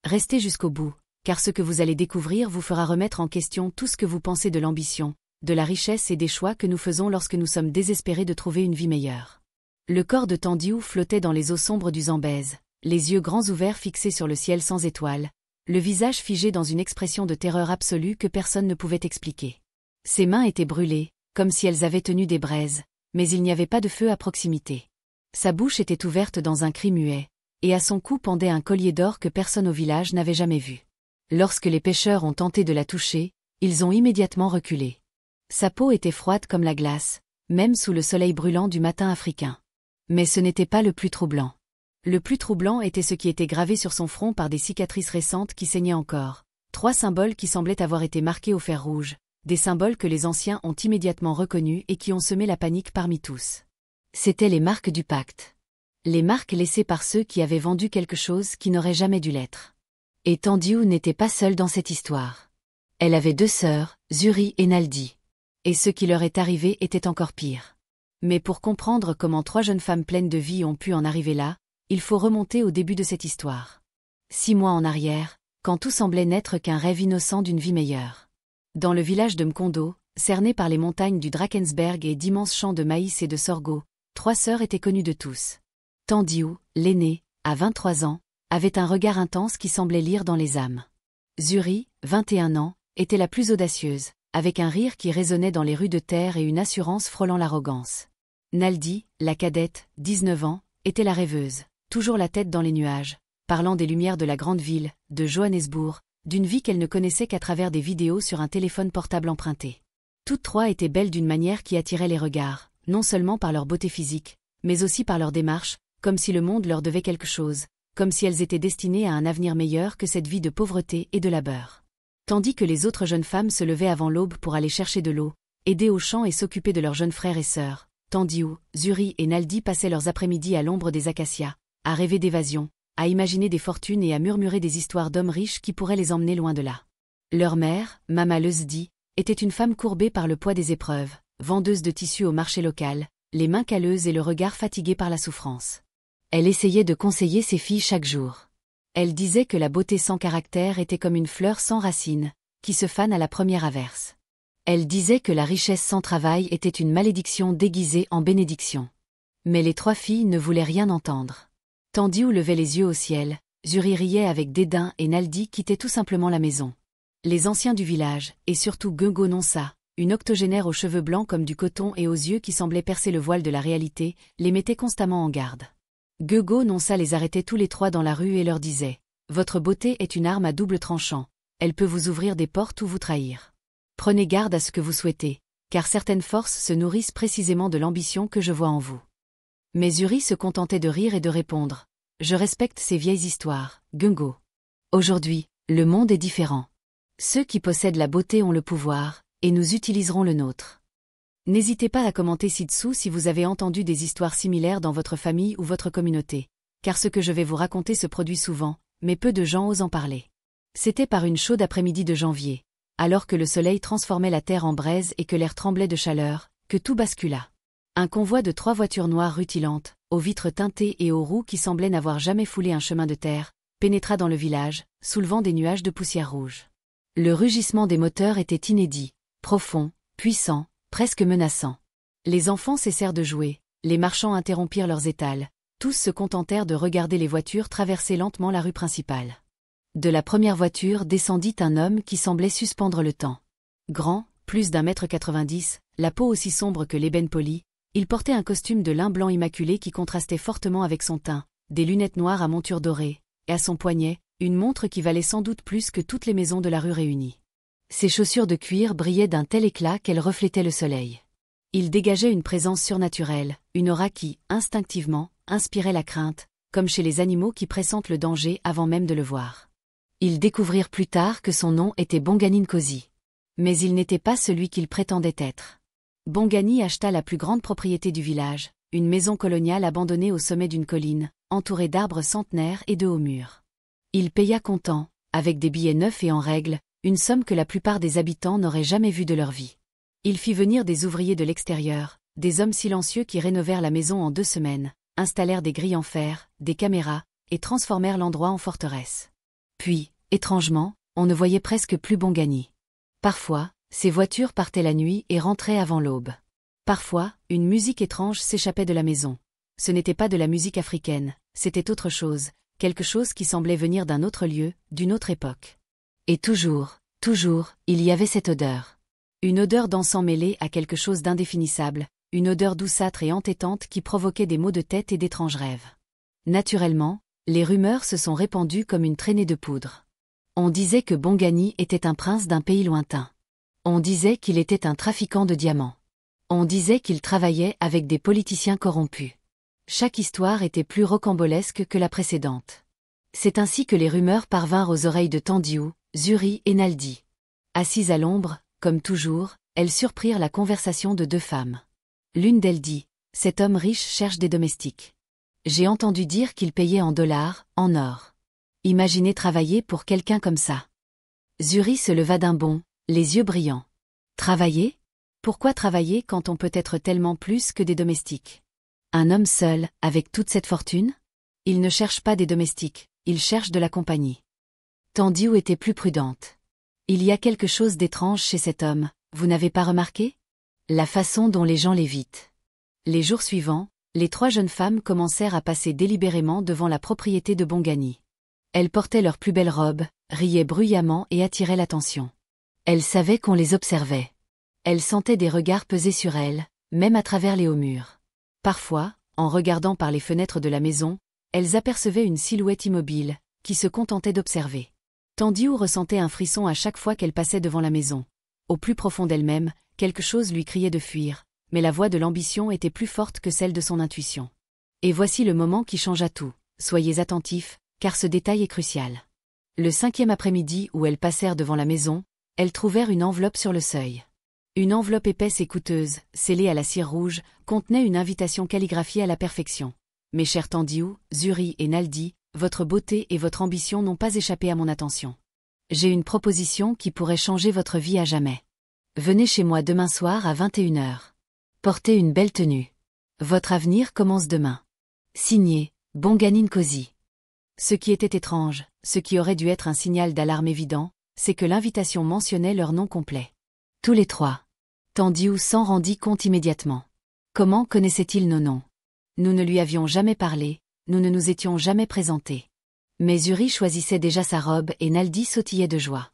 Restez jusqu'au bout, car ce que vous allez découvrir vous fera remettre en question tout ce que vous pensez de l'ambition, de la richesse et des choix que nous faisons lorsque nous sommes désespérés de trouver une vie meilleure. Le corps de Tandiou flottait dans les eaux sombres du Zambèze, les yeux grands ouverts fixés sur le ciel sans étoiles, le visage figé dans une expression de terreur absolue que personne ne pouvait expliquer. Ses mains étaient brûlées, comme si elles avaient tenu des braises, mais il n'y avait pas de feu à proximité. Sa bouche était ouverte dans un cri muet, et à son cou pendait un collier d'or que personne au village n'avait jamais vu. Lorsque les pêcheurs ont tenté de la toucher, ils ont immédiatement reculé. Sa peau était froide comme la glace, même sous le soleil brûlant du matin africain. Mais ce n'était pas le plus troublant. Le plus troublant était ce qui était gravé sur son front par des cicatrices récentes qui saignaient encore, 3 symboles qui semblaient avoir été marqués au fer rouge, des symboles que les anciens ont immédiatement reconnus et qui ont semé la panique parmi tous. C'étaient les marques du pacte. Les marques laissées par ceux qui avaient vendu quelque chose qui n'aurait jamais dû l'être. Et Tandiou n'était pas seule dans cette histoire. Elle avait 2 sœurs, Zuri et Naldi. Et ce qui leur est arrivé était encore pire. Mais pour comprendre comment 3 jeunes femmes pleines de vie ont pu en arriver là, il faut remonter au début de cette histoire. 6 mois en arrière, quand tout semblait n'être qu'un rêve innocent d'une vie meilleure. Dans le village de Mkondo, cerné par les montagnes du Drakensberg et d'immenses champs de maïs et de sorgho, 3 sœurs étaient connues de tous. Tandiou, l'aînée, à 23 ans, avait un regard intense qui semblait lire dans les âmes. Zuri, 21 ans, était la plus audacieuse, avec un rire qui résonnait dans les rues de terre et une assurance frôlant l'arrogance. Naldi, la cadette, 19 ans, était la rêveuse, toujours la tête dans les nuages, parlant des lumières de la grande ville, de Johannesburg, d'une vie qu'elle ne connaissait qu'à travers des vidéos sur un téléphone portable emprunté. Toutes 3 étaient belles d'une manière qui attirait les regards, non seulement par leur beauté physique, mais aussi par leur démarche, comme si le monde leur devait quelque chose, comme si elles étaient destinées à un avenir meilleur que cette vie de pauvreté et de labeur. Tandis que les autres jeunes femmes se levaient avant l'aube pour aller chercher de l'eau, aider aux champs et s'occuper de leurs jeunes frères et sœurs, Tandiou, Zuri et Naldi passaient leurs après-midi à l'ombre des acacias, à rêver d'évasion, à imaginer des fortunes et à murmurer des histoires d'hommes riches qui pourraient les emmener loin de là. Leur mère, Mama Lezdi, était une femme courbée par le poids des épreuves, vendeuse de tissus au marché local, les mains calleuses et le regard fatigué par la souffrance. Elle essayait de conseiller ses filles chaque jour. Elle disait que la beauté sans caractère était comme une fleur sans racines, qui se fane à la première averse. Elle disait que la richesse sans travail était une malédiction déguisée en bénédiction. Mais les 3 filles ne voulaient rien entendre. Tandiou levait les yeux au ciel, Zuri riait avec dédain et Naldi quittait tout simplement la maison. Les anciens du village, et surtout Gungo Nonsa, une octogénaire aux cheveux blancs comme du coton et aux yeux qui semblaient percer le voile de la réalité, les mettaient constamment en garde. Gungo Nonsa les arrêtait tous les 3 dans la rue et leur disait « Votre beauté est une arme à double tranchant, elle peut vous ouvrir des portes ou vous trahir. Prenez garde à ce que vous souhaitez, car certaines forces se nourrissent précisément de l'ambition que je vois en vous. » Mais Zuri se contentait de rire et de répondre « Je respecte ces vieilles histoires, Gungo. Aujourd'hui, le monde est différent. Ceux qui possèdent la beauté ont le pouvoir, et nous utiliserons le nôtre. » N'hésitez pas à commenter ci-dessous si vous avez entendu des histoires similaires dans votre famille ou votre communauté, car ce que je vais vous raconter se produit souvent, mais peu de gens osent en parler. C'était par une chaude après-midi de janvier, alors que le soleil transformait la terre en braise et que l'air tremblait de chaleur, que tout bascula. Un convoi de 3 voitures noires rutilantes, aux vitres teintées et aux roues qui semblaient n'avoir jamais foulé un chemin de terre, pénétra dans le village, soulevant des nuages de poussière rouge. Le rugissement des moteurs était inédit, profond, puissant, presque menaçant. Les enfants cessèrent de jouer, les marchands interrompirent leurs étals, tous se contentèrent de regarder les voitures traverser lentement la rue principale. De la première voiture descendit un homme qui semblait suspendre le temps. Grand, plus d'1,90 m, la peau aussi sombre que l'ébène poli, il portait un costume de lin blanc immaculé qui contrastait fortement avec son teint, des lunettes noires à monture dorée, et à son poignet, une montre qui valait sans doute plus que toutes les maisons de la rue réunies. Ses chaussures de cuir brillaient d'un tel éclat qu'elles reflétaient le soleil. Il dégageait une présence surnaturelle, une aura qui, instinctivement, inspirait la crainte, comme chez les animaux qui pressentent le danger avant même de le voir. Ils découvrirent plus tard que son nom était Bongani Nkosi. Mais il n'était pas celui qu'il prétendait être. Bongani acheta la plus grande propriété du village, une maison coloniale abandonnée au sommet d'une colline, entourée d'arbres centenaires et de hauts murs. Il paya comptant, avec des billets neufs et en règle, une somme que la plupart des habitants n'auraient jamais vue de leur vie. Il fit venir des ouvriers de l'extérieur, des hommes silencieux qui rénovèrent la maison en 2 semaines, installèrent des grilles en fer, des caméras, et transformèrent l'endroit en forteresse. Puis, étrangement, on ne voyait presque plus Bongani. Parfois, ses voitures partaient la nuit et rentraient avant l'aube. Parfois, une musique étrange s'échappait de la maison. Ce n'était pas de la musique africaine, c'était autre chose, quelque chose qui semblait venir d'un autre lieu, d'une autre époque. Et toujours, il y avait cette odeur. Une odeur d'encens mêlée à quelque chose d'indéfinissable, une odeur douceâtre et entêtante qui provoquait des maux de tête et d'étranges rêves. Naturellement, les rumeurs se sont répandues comme une traînée de poudre. On disait que Bongani était un prince d'un pays lointain. On disait qu'il était un trafiquant de diamants. On disait qu'il travaillait avec des politiciens corrompus. Chaque histoire était plus rocambolesque que la précédente. C'est ainsi que les rumeurs parvinrent aux oreilles de Tandilou, Zuri et Naldi. Assises à l'ombre, comme toujours, elles surprirent la conversation de deux femmes. L'une d'elles dit « Cet homme riche cherche des domestiques. J'ai entendu dire qu'il payait en dollars, en or. Imaginez travailler pour quelqu'un comme ça. » Zuri se leva d'un bond, les yeux brillants. « Travailler ? Pourquoi travailler quand on peut être tellement plus que des domestiques ? Un homme seul, avec toute cette fortune ? Il ne cherche pas des domestiques, il cherche de la compagnie. » Tandilou était plus prudente. « Il y a quelque chose d'étrange chez cet homme, vous n'avez pas remarqué ? La façon dont les gens l'évitent. » Les jours suivants, les trois jeunes femmes commencèrent à passer délibérément devant la propriété de Bongani. Elles portaient leurs plus belles robes, riaient bruyamment et attiraient l'attention. Elles savaient qu'on les observait. Elles sentaient des regards peser sur elles, même à travers les hauts murs. Parfois, en regardant par les fenêtres de la maison, elles apercevaient une silhouette immobile, qui se contentait d'observer. Tandilou ressentait un frisson à chaque fois qu'elle passait devant la maison. Au plus profond d'elle-même, quelque chose lui criait de fuir, mais la voix de l'ambition était plus forte que celle de son intuition. Et voici le moment qui changea tout. Soyez attentifs, car ce détail est crucial. Le 5e après-midi où elles passèrent devant la maison, elles trouvèrent une enveloppe sur le seuil. Une enveloppe épaisse et coûteuse, scellée à la cire rouge, contenait une invitation calligraphiée à la perfection. Mes chers Tandilou, Zuri et Naldi, votre beauté et votre ambition n'ont pas échappé à mon attention. J'ai une proposition qui pourrait changer votre vie à jamais. Venez chez moi demain soir à 21h. Portez une belle tenue. Votre avenir commence demain. Signé, Bongani Nkosi. Ce qui était étrange, ce qui aurait dû être un signal d'alarme évident, c'est que l'invitation mentionnait leur nom complet. Tous les trois. Tandilou s'en rendit compte immédiatement. Comment connaissait-il nos noms ? Nous ne lui avions jamais parlé, nous ne nous étions jamais présentés. Mais Zuri choisissait déjà sa robe et Naldi sautillait de joie.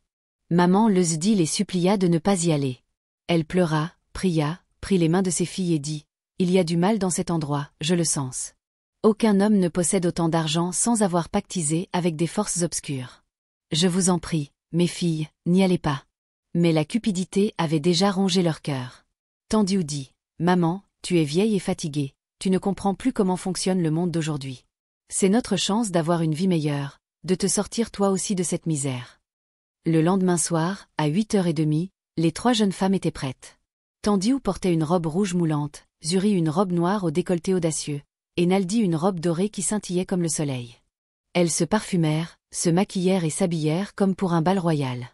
Maman Lezdi les supplia de ne pas y aller. Elle pleura, pria, prit les mains de ses filles et dit « Il y a du mal dans cet endroit, je le sens. Aucun homme ne possède autant d'argent sans avoir pactisé avec des forces obscures. Je vous en prie, mes filles, n'y allez pas. » Mais la cupidité avait déjà rongé leur cœur. Tandilou dit « Maman, tu es vieille et fatiguée, tu ne comprends plus comment fonctionne le monde d'aujourd'hui. C'est notre chance d'avoir une vie meilleure, de te sortir toi aussi de cette misère. » Le lendemain soir, à 8h30, les trois jeunes femmes étaient prêtes. Tandilou portait une robe rouge moulante, Zuri une robe noire au décolleté audacieux, et Naldi une robe dorée qui scintillait comme le soleil. Elles se parfumèrent, se maquillèrent et s'habillèrent comme pour un bal royal.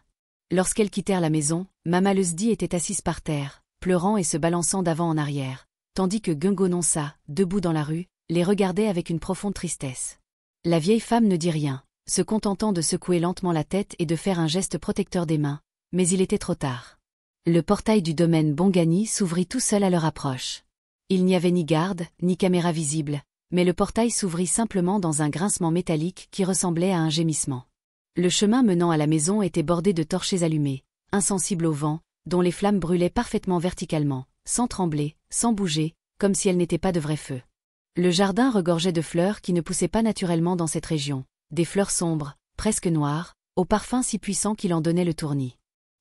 Lorsqu'elles quittèrent la maison, Mama Lezdi était assise par terre, pleurant et se balançant d'avant en arrière, tandis que Gungo Nonsa, debout dans la rue, les regardait avec une profonde tristesse. La vieille femme ne dit rien, se contentant de secouer lentement la tête et de faire un geste protecteur des mains, mais il était trop tard. Le portail du domaine Bongani s'ouvrit tout seul à leur approche. Il n'y avait ni garde, ni caméra visible, mais le portail s'ouvrit simplement dans un grincement métallique qui ressemblait à un gémissement. Le chemin menant à la maison était bordé de torchers allumés, insensibles au vent, dont les flammes brûlaient parfaitement verticalement, sans trembler, sans bouger, comme si elles n'étaient pas de vrais feux. Le jardin regorgeait de fleurs qui ne poussaient pas naturellement dans cette région, des fleurs sombres, presque noires, au parfum si puissant qu'il en donnait le tournis.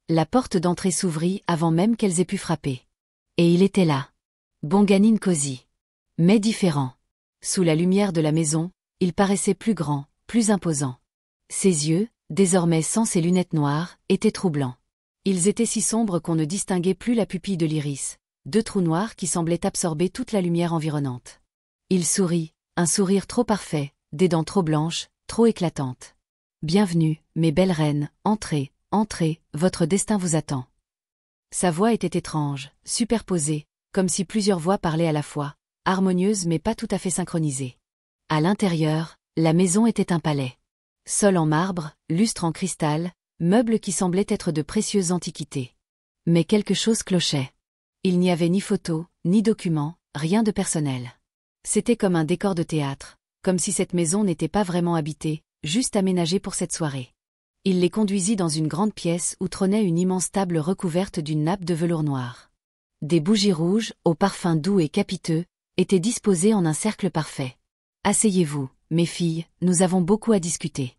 La porte d'entrée s'ouvrit avant même qu'elles aient pu frapper. Et il était là. Bongani Nkosi. Mais différent. Sous la lumière de la maison, il paraissait plus grand, plus imposant. Ses yeux, désormais sans ses lunettes noires, étaient troublants. Ils étaient si sombres qu'on ne distinguait plus la pupille de l'iris, deux trous noirs qui semblaient absorber toute la lumière environnante. Il sourit, un sourire trop parfait, des dents trop blanches, trop éclatantes. « Bienvenue, mes belles reines, entrez, entrez, votre destin vous attend. » Sa voix était étrange, superposée, comme si plusieurs voix parlaient à la fois, harmonieuses mais pas tout à fait synchronisées. À l'intérieur, la maison était un palais. Sol en marbre, lustre en cristal, meubles qui semblaient être de précieuses antiquités. Mais quelque chose clochait. Il n'y avait ni photos, ni documents, rien de personnel. C'était comme un décor de théâtre, comme si cette maison n'était pas vraiment habitée, juste aménagée pour cette soirée. Il les conduisit dans une grande pièce où trônait une immense table recouverte d'une nappe de velours noir. Des bougies rouges, au parfum doux et capiteux, étaient disposées en un cercle parfait. « Asseyez-vous, mes filles, nous avons beaucoup à discuter. »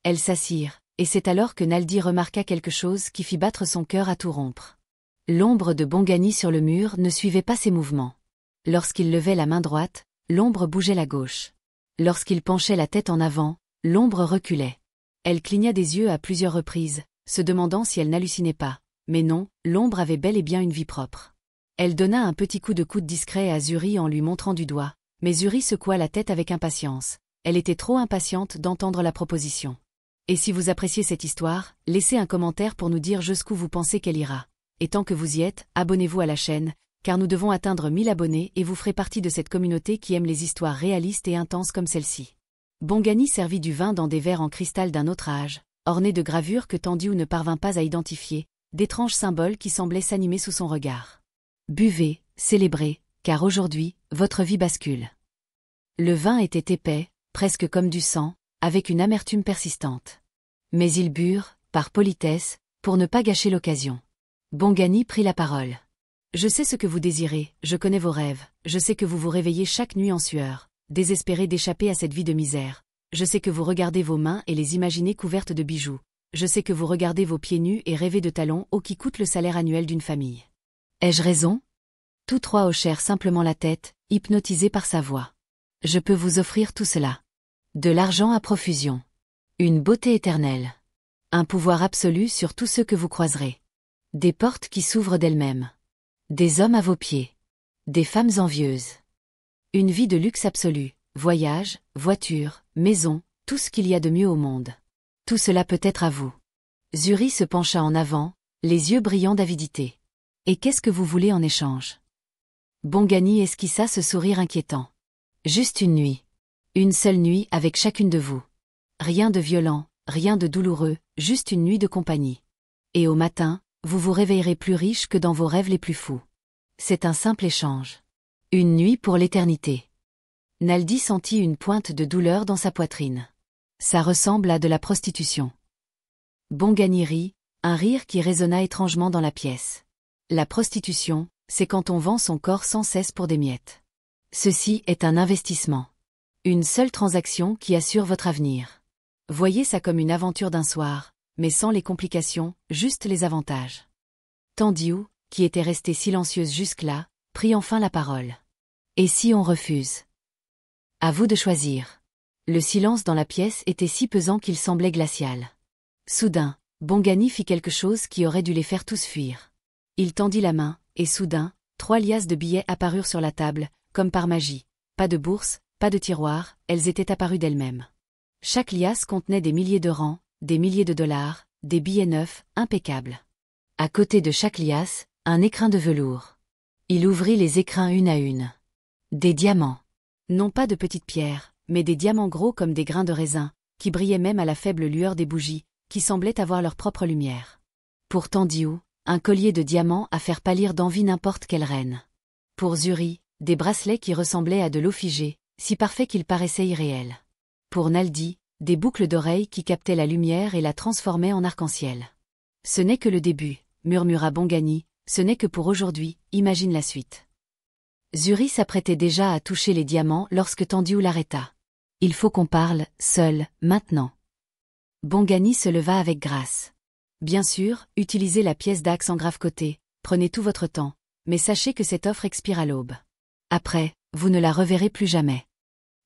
Elles s'assirent, et c'est alors que Naldi remarqua quelque chose qui fit battre son cœur à tout rompre. L'ombre de Bongani sur le mur ne suivait pas ses mouvements. Lorsqu'il levait la main droite, l'ombre bougeait la gauche. Lorsqu'il penchait la tête en avant, l'ombre reculait. Elle cligna des yeux à plusieurs reprises, se demandant si elle n'hallucinait pas. Mais non, l'ombre avait bel et bien une vie propre. Elle donna un petit coup de coude discret à Zuri en lui montrant du doigt, mais Zuri secoua la tête avec impatience. Elle était trop impatiente d'entendre la proposition. Et si vous appréciez cette histoire, laissez un commentaire pour nous dire jusqu'où vous pensez qu'elle ira. Et tant que vous y êtes, abonnez-vous à la chaîne, car nous devons atteindre 1000 abonnés et vous ferez partie de cette communauté qui aime les histoires réalistes et intenses comme celle-ci. Bongani servit du vin dans des verres en cristal d'un autre âge, ornés de gravures que Tendiou ne parvint pas à identifier, d'étranges symboles qui semblaient s'animer sous son regard. Buvez, célébrez, car aujourd'hui, votre vie bascule. Le vin était épais, presque comme du sang, avec une amertume persistante. Mais ils burent, par politesse, pour ne pas gâcher l'occasion. Bongani prit la parole. Je sais ce que vous désirez, je connais vos rêves, je sais que vous vous réveillez chaque nuit en sueur, désespéré d'échapper à cette vie de misère. Je sais que vous regardez vos mains et les imaginez couvertes de bijoux. Je sais que vous regardez vos pieds nus et rêvez de talons hauts qui coûtent le salaire annuel d'une famille. Ai-je raison? Tous trois hochèrent simplement la tête, hypnotisés par sa voix. Je peux vous offrir tout cela. De l'argent à profusion. Une beauté éternelle. Un pouvoir absolu sur tous ceux que vous croiserez. Des portes qui s'ouvrent d'elles-mêmes. Des hommes à vos pieds. Des femmes envieuses. Une vie de luxe absolu, voyages, voitures, maisons, tout ce qu'il y a de mieux au monde. Tout cela peut être à vous. Zuri se pencha en avant, les yeux brillants d'avidité. Et qu'est-ce que vous voulez en échange? Bongani esquissa ce sourire inquiétant. Juste une nuit. Une seule nuit avec chacune de vous. Rien de violent, rien de douloureux, juste une nuit de compagnie. Et au matin, vous vous réveillerez plus riche que dans vos rêves les plus fous. C'est un simple échange. Une nuit pour l'éternité. Naldi sentit une pointe de douleur dans sa poitrine. Ça ressemble à de la prostitution. Bongani rit, un rire qui résonna étrangement dans la pièce. La prostitution, c'est quand on vend son corps sans cesse pour des miettes. Ceci est un investissement. Une seule transaction qui assure votre avenir. Voyez ça comme une aventure d'un soir, mais sans les complications, juste les avantages. Tendiou, qui était restée silencieuse jusque-là, prit enfin la parole. Et si on refuse? À vous de choisir. Le silence dans la pièce était si pesant qu'il semblait glacial. Soudain, Bongani fit quelque chose qui aurait dû les faire tous fuir. Il tendit la main, et soudain, 3 liasses de billets apparurent sur la table, comme par magie. Pas de bourse, pas de tiroir, elles étaient apparues d'elles-mêmes. Chaque liasse contenait des milliers de rangs, des milliers de dollars, des billets neufs, impeccables. À côté de chaque liasse, un écrin de velours. Il ouvrit les écrins une à une. Des diamants. Non pas de petites pierres, mais des diamants gros comme des grains de raisin, qui brillaient même à la faible lueur des bougies, qui semblaient avoir leur propre lumière. Pour Tendiou, un collier de diamants à faire pâlir d'envie n'importe quelle reine. Pour Zuri, des bracelets qui ressemblaient à de l'eau figée, si parfaits qu'ils paraissaient irréels. Pour Naldi, des boucles d'oreilles qui captaient la lumière et la transformaient en arc-en-ciel. Ce n'est que le début, murmura Bongani, ce n'est que pour aujourd'hui, imagine la suite. Zuri s'apprêtait déjà à toucher les diamants lorsque Tendiou l'arrêta. Il faut qu'on parle, seul, maintenant. Bongani se leva avec grâce. Bien sûr, utilisez la pièce d'axe en grave côté, prenez tout votre temps, mais sachez que cette offre expire à l'aube. Après, vous ne la reverrez plus jamais.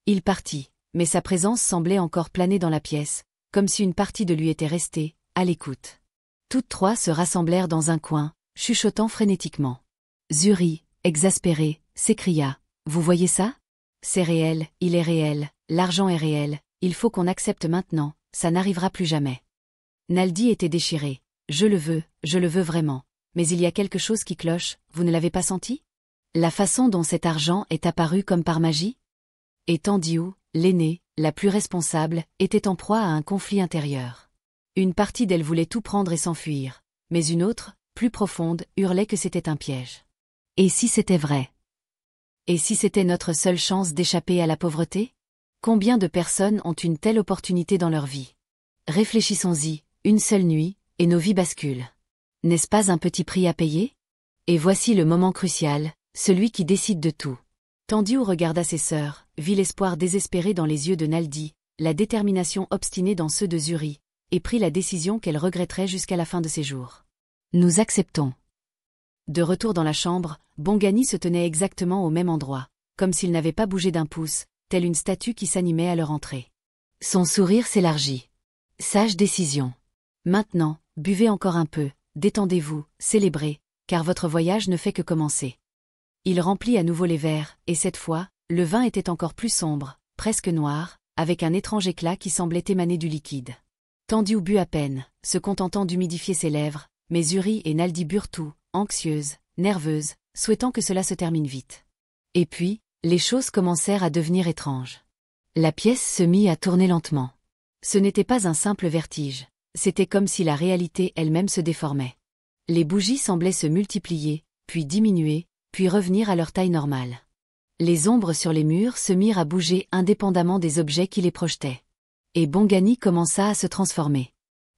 Il partit, mais sa présence semblait encore planer dans la pièce, comme si une partie de lui était restée, à l'écoute. Toutes trois se rassemblèrent dans un coin, chuchotant frénétiquement. Zuri, exaspéré, s'écria. Vous voyez ça? C'est réel, il est réel, l'argent est réel, il faut qu'on accepte maintenant, ça n'arrivera plus jamais. Naldi était déchiré. Je le veux vraiment. Mais il y a quelque chose qui cloche, vous ne l'avez pas senti? La façon dont cet argent est apparu comme par magie? Et Tendiou, l'aîné, la plus responsable, était en proie à un conflit intérieur. Une partie d'elle voulait tout prendre et s'enfuir, mais une autre, plus profonde, hurlait que c'était un piège. Et si c'était vrai? Et si c'était notre seule chance d'échapper à la pauvreté? Combien de personnes ont une telle opportunité dans leur vie? Réfléchissons-y, une seule nuit, et nos vies basculent. N'est-ce pas un petit prix à payer? Et voici le moment crucial, celui qui décide de tout. Tandiu regarda ses sœurs, vit l'espoir désespéré dans les yeux de Naldi, la détermination obstinée dans ceux de Zuri, et prit la décision qu'elle regretterait jusqu'à la fin de ses jours. Nous acceptons. De retour dans la chambre, Bongani se tenait exactement au même endroit, comme s'il n'avait pas bougé d'un pouce, telle une statue qui s'animait à leur entrée. Son sourire s'élargit. Sage décision. Maintenant, buvez encore un peu, détendez-vous, célébrez, car votre voyage ne fait que commencer. Il remplit à nouveau les verres, et cette fois, le vin était encore plus sombre, presque noir, avec un étrange éclat qui semblait émaner du liquide. Tandiu but à peine, se contentant d'humidifier ses lèvres, mais Zuri et Naldi burent tout, anxieuses, nerveuses, souhaitant que cela se termine vite. Et puis, les choses commencèrent à devenir étranges. La pièce se mit à tourner lentement. Ce n'était pas un simple vertige, c'était comme si la réalité elle-même se déformait. Les bougies semblaient se multiplier, puis diminuer, puis revenir à leur taille normale. Les ombres sur les murs se mirent à bouger indépendamment des objets qui les projetaient. Et Bongani commença à se transformer.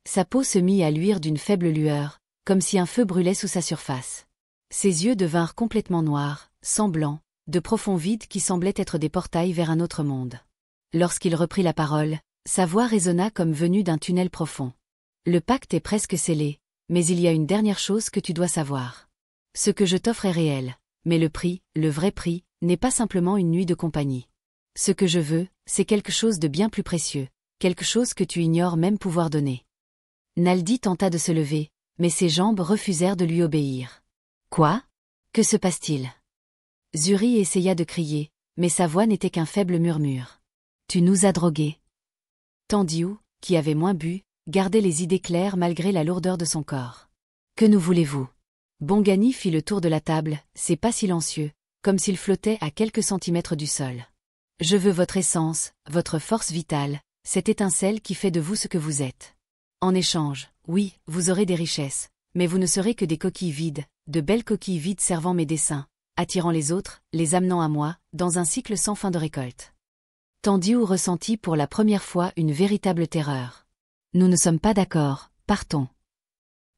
Sa peau se mit à luire d'une faible lueur, comme si un feu brûlait sous sa surface. Ses yeux devinrent complètement noirs, semblants, de profonds vides qui semblaient être des portails vers un autre monde. Lorsqu'il reprit la parole, sa voix résonna comme venue d'un tunnel profond. Le pacte est presque scellé, mais il y a une dernière chose que tu dois savoir. Ce que je t'offre est réel, mais le prix, le vrai prix, n'est pas simplement une nuit de compagnie. Ce que je veux, c'est quelque chose de bien plus précieux, quelque chose que tu ignores même pouvoir donner. Naldi tenta de se lever, mais ses jambes refusèrent de lui obéir. Quoi? Que se passe-t-il? Zuri essaya de crier, mais sa voix n'était qu'un faible murmure. Tu nous as drogués. Tandiu, qui avait moins bu, gardait les idées claires malgré la lourdeur de son corps. Que nous voulez-vous? Bongani fit le tour de la table, ses pas silencieux, comme s'il flottait à quelques centimètres du sol. Je veux votre essence, votre force vitale, cette étincelle qui fait de vous ce que vous êtes. En échange, oui, vous aurez des richesses, mais vous ne serez que des coquilles vides, de belles coquilles vides servant mes desseins, attirant les autres, les amenant à moi, dans un cycle sans fin de récolte. Tandiu ressentit pour la première fois une véritable terreur. Nous ne sommes pas d'accord, partons.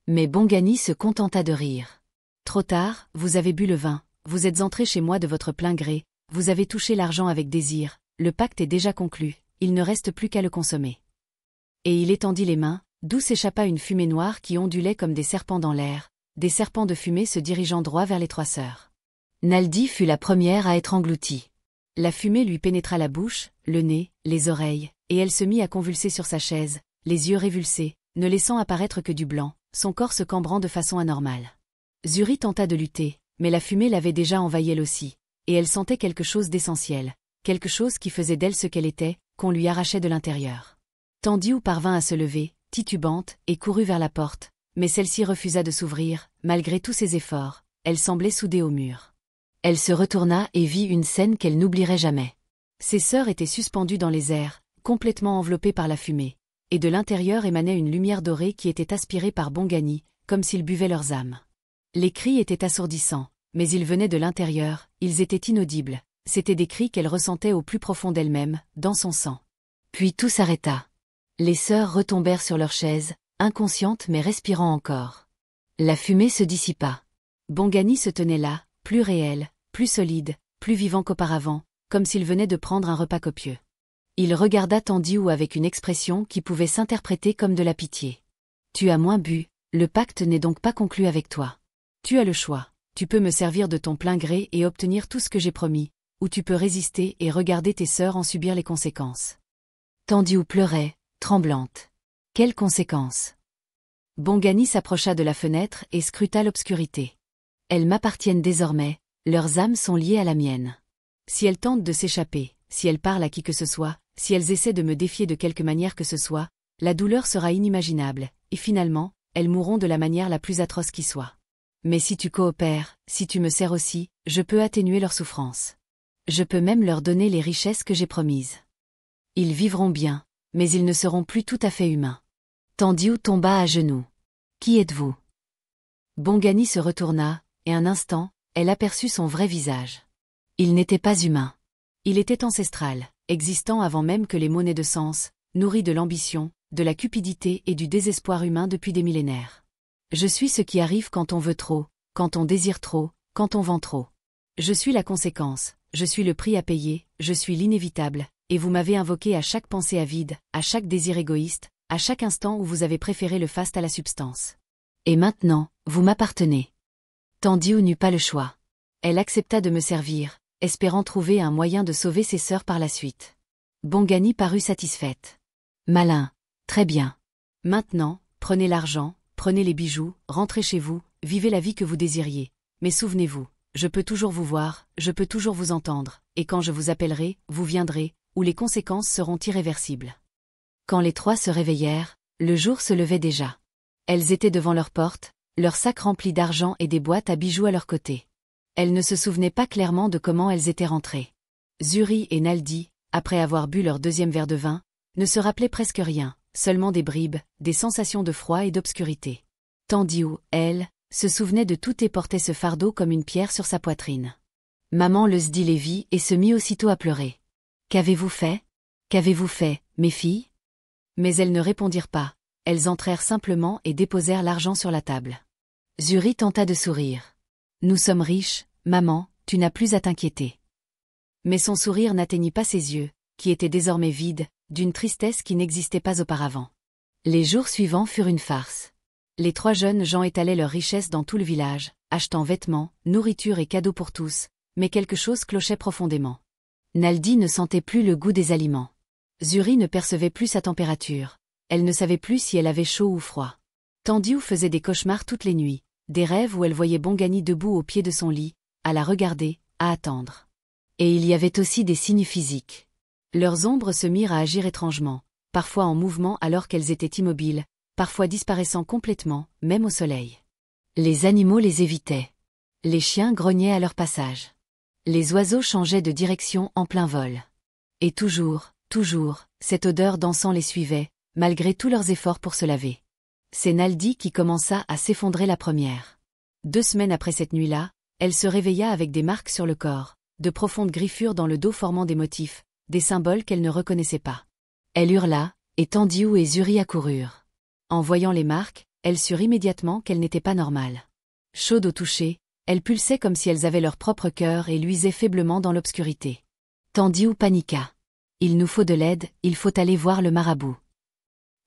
Mais Bongani se contenta de rire. Trop tard, vous avez bu le vin, vous êtes entré chez moi de votre plein gré, vous avez touché l'argent avec désir, le pacte est déjà conclu, il ne reste plus qu'à le consommer. Et il étendit les mains, d'où s'échappa une fumée noire qui ondulait comme des serpents dans l'air, des serpents de fumée se dirigeant droit vers les trois sœurs. Naldi fut la première à être engloutie. La fumée lui pénétra la bouche, le nez, les oreilles, et elle se mit à convulser sur sa chaise, les yeux révulsés, ne laissant apparaître que du blanc, son corps se cambrant de façon anormale. Zuri tenta de lutter, mais la fumée l'avait déjà envahie elle aussi, et elle sentait quelque chose d'essentiel, quelque chose qui faisait d'elle ce qu'elle était, qu'on lui arrachait de l'intérieur. Tandiu parvint à se lever, titubante, et courut vers la porte, mais celle-ci refusa de s'ouvrir, malgré tous ses efforts, elle semblait soudée au mur. Elle se retourna et vit une scène qu'elle n'oublierait jamais. Ses sœurs étaient suspendues dans les airs, complètement enveloppées par la fumée, et de l'intérieur émanait une lumière dorée qui était aspirée par Bongani, comme s'ils buvaient leurs âmes. Les cris étaient assourdissants, mais ils venaient de l'intérieur, ils étaient inaudibles, c'étaient des cris qu'elle ressentait au plus profond d'elle-même, dans son sang. Puis tout s'arrêta. Les sœurs retombèrent sur leurs chaises, inconscientes mais respirant encore. La fumée se dissipa. Bongani se tenait là, plus réel, plus solide, plus vivant qu'auparavant, comme s'il venait de prendre un repas copieux. Il regarda Tandiu avec une expression qui pouvait s'interpréter comme de la pitié. Tu as moins bu, le pacte n'est donc pas conclu avec toi. Tu as le choix, tu peux me servir de ton plein gré et obtenir tout ce que j'ai promis, ou tu peux résister et regarder tes sœurs en subir les conséquences. Tandiu pleurait, tremblante. Quelles conséquences? Bongani s'approcha de la fenêtre et scruta l'obscurité. Elles m'appartiennent désormais, leurs âmes sont liées à la mienne. Si elles tentent de s'échapper, si elles parlent à qui que ce soit, si elles essaient de me défier de quelque manière que ce soit, la douleur sera inimaginable, et finalement, elles mourront de la manière la plus atroce qui soit. Mais si tu coopères, si tu me sers aussi, je peux atténuer leur souffrance. Je peux même leur donner les richesses que j'ai promises. Ils vivront bien, mais ils ne seront plus tout à fait humains. Tandiu tomba à genoux. Qui êtes-vous? Bongani se retourna, et un instant, elle aperçut son vrai visage. Il n'était pas humain. Il était ancestral, existant avant même que les monnaies de sens, nourri de l'ambition, de la cupidité et du désespoir humain depuis des millénaires. Je suis ce qui arrive quand on veut trop, quand on désire trop, quand on vend trop. Je suis la conséquence, je suis le prix à payer, je suis l'inévitable, et vous m'avez invoqué à chaque pensée avide, à chaque désir égoïste, à chaque instant où vous avez préféré le faste à la substance. Et maintenant, vous m'appartenez. Tandiu n'eut pas le choix. Elle accepta de me servir, espérant trouver un moyen de sauver ses sœurs par la suite. Bongani parut satisfaite. Malin, très bien. Maintenant, prenez l'argent, prenez les bijoux, rentrez chez vous, vivez la vie que vous désiriez. Mais souvenez-vous, je peux toujours vous voir, je peux toujours vous entendre, et quand je vous appellerai, vous viendrez, ou les conséquences seront irréversibles. Quand les trois se réveillèrent, le jour se levait déjà. Elles étaient devant leur porte, leurs sacs remplis d'argent et des boîtes à bijoux à leur côté. Elles ne se souvenaient pas clairement de comment elles étaient rentrées. Zuri et Naldi, après avoir bu leur deuxième verre de vin, ne se rappelaient presque rien, seulement des bribes, des sensations de froid et d'obscurité. Tandiu, elle, se souvenait de tout et portait ce fardeau comme une pierre sur sa poitrine. Maman le dit Lévi et se mit aussitôt à pleurer. « Qu'avez-vous fait? Qu'avez-vous fait, mes filles ?» Mais elles ne répondirent pas, elles entrèrent simplement et déposèrent l'argent sur la table. Zuri tenta de sourire. « Nous sommes riches, maman, tu n'as plus à t'inquiéter. » Mais son sourire n'atteignit pas ses yeux, qui étaient désormais vides, d'une tristesse qui n'existait pas auparavant. Les jours suivants furent une farce. Les trois jeunes gens étalaient leurs richesses dans tout le village, achetant vêtements, nourriture et cadeaux pour tous, mais quelque chose clochait profondément. Naldi ne sentait plus le goût des aliments. Zuri ne percevait plus sa température. Elle ne savait plus si elle avait chaud ou froid. Tandiu faisait des cauchemars toutes les nuits, des rêves où elle voyait Bongani debout au pied de son lit, à la regarder, à attendre. Et il y avait aussi des signes physiques. Leurs ombres se mirent à agir étrangement, parfois en mouvement alors qu'elles étaient immobiles, parfois disparaissant complètement, même au soleil. Les animaux les évitaient. Les chiens grognaient à leur passage. Les oiseaux changeaient de direction en plein vol. Et toujours, cette odeur d'encens les suivait, malgré tous leurs efforts pour se laver. C'est Naldi qui commença à s'effondrer la première. 2 semaines après cette nuit-là, elle se réveilla avec des marques sur le corps, de profondes griffures dans le dos formant des motifs, des symboles qu'elle ne reconnaissait pas. Elle hurla, et Tandiu et Zuri accoururent. En voyant les marques, elles surent immédiatement qu'elle n'était pas normale. Chaude au toucher, elles pulsaient comme si elles avaient leur propre cœur et luisaient faiblement dans l'obscurité. Tandiu paniqua. « Il nous faut de l'aide, il faut aller voir le marabout. »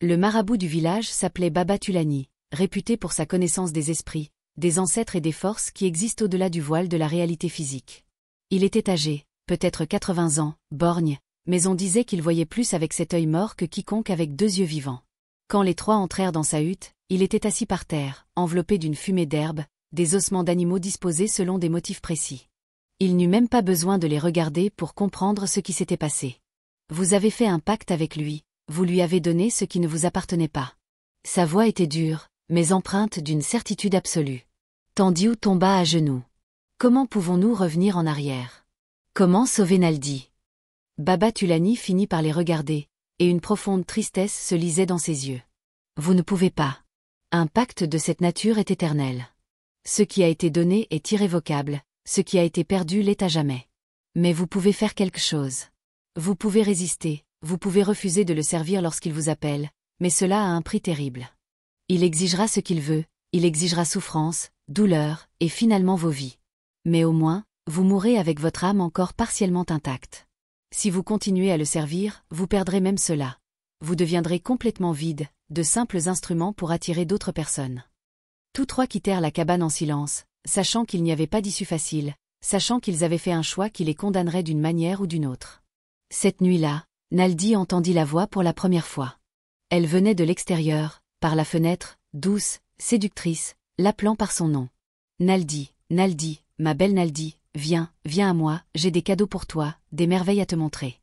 Le marabout du village s'appelait Baba Tulani, réputé pour sa connaissance des esprits, des ancêtres et des forces qui existent au-delà du voile de la réalité physique. Il était âgé, peut-être 80 ans, borgne, mais on disait qu'il voyait plus avec cet œil mort que quiconque avec 2 yeux vivants. Quand les trois entrèrent dans sa hutte, il était assis par terre, enveloppé d'une fumée d'herbe, des ossements d'animaux disposés selon des motifs précis. Il n'eut même pas besoin de les regarder pour comprendre ce qui s'était passé. Vous avez fait un pacte avec lui, vous lui avez donné ce qui ne vous appartenait pas. Sa voix était dure, mais empreinte d'une certitude absolue. Tandiu tomba à genoux. Comment pouvons-nous revenir en arrière? Comment sauver Naldi? Baba Tulani finit par les regarder, et une profonde tristesse se lisait dans ses yeux. Vous ne pouvez pas. Un pacte de cette nature est éternel. Ce qui a été donné est irrévocable, ce qui a été perdu l'est à jamais. Mais vous pouvez faire quelque chose. Vous pouvez résister, vous pouvez refuser de le servir lorsqu'il vous appelle, mais cela a un prix terrible. Il exigera ce qu'il veut, il exigera souffrance, douleur, et finalement vos vies. Mais au moins, vous mourrez avec votre âme encore partiellement intacte. Si vous continuez à le servir, vous perdrez même cela. Vous deviendrez complètement vide, de simples instruments pour attirer d'autres personnes. Tous trois quittèrent la cabane en silence, sachant qu'il n'y avait pas d'issue facile, sachant qu'ils avaient fait un choix qui les condamnerait d'une manière ou d'une autre. Cette nuit-là, Naldi entendit la voix pour la première fois. Elle venait de l'extérieur, par la fenêtre, douce, séductrice, l'appelant par son nom. Naldi, Naldi, ma belle Naldi, viens, viens à moi, j'ai des cadeaux pour toi, des merveilles à te montrer.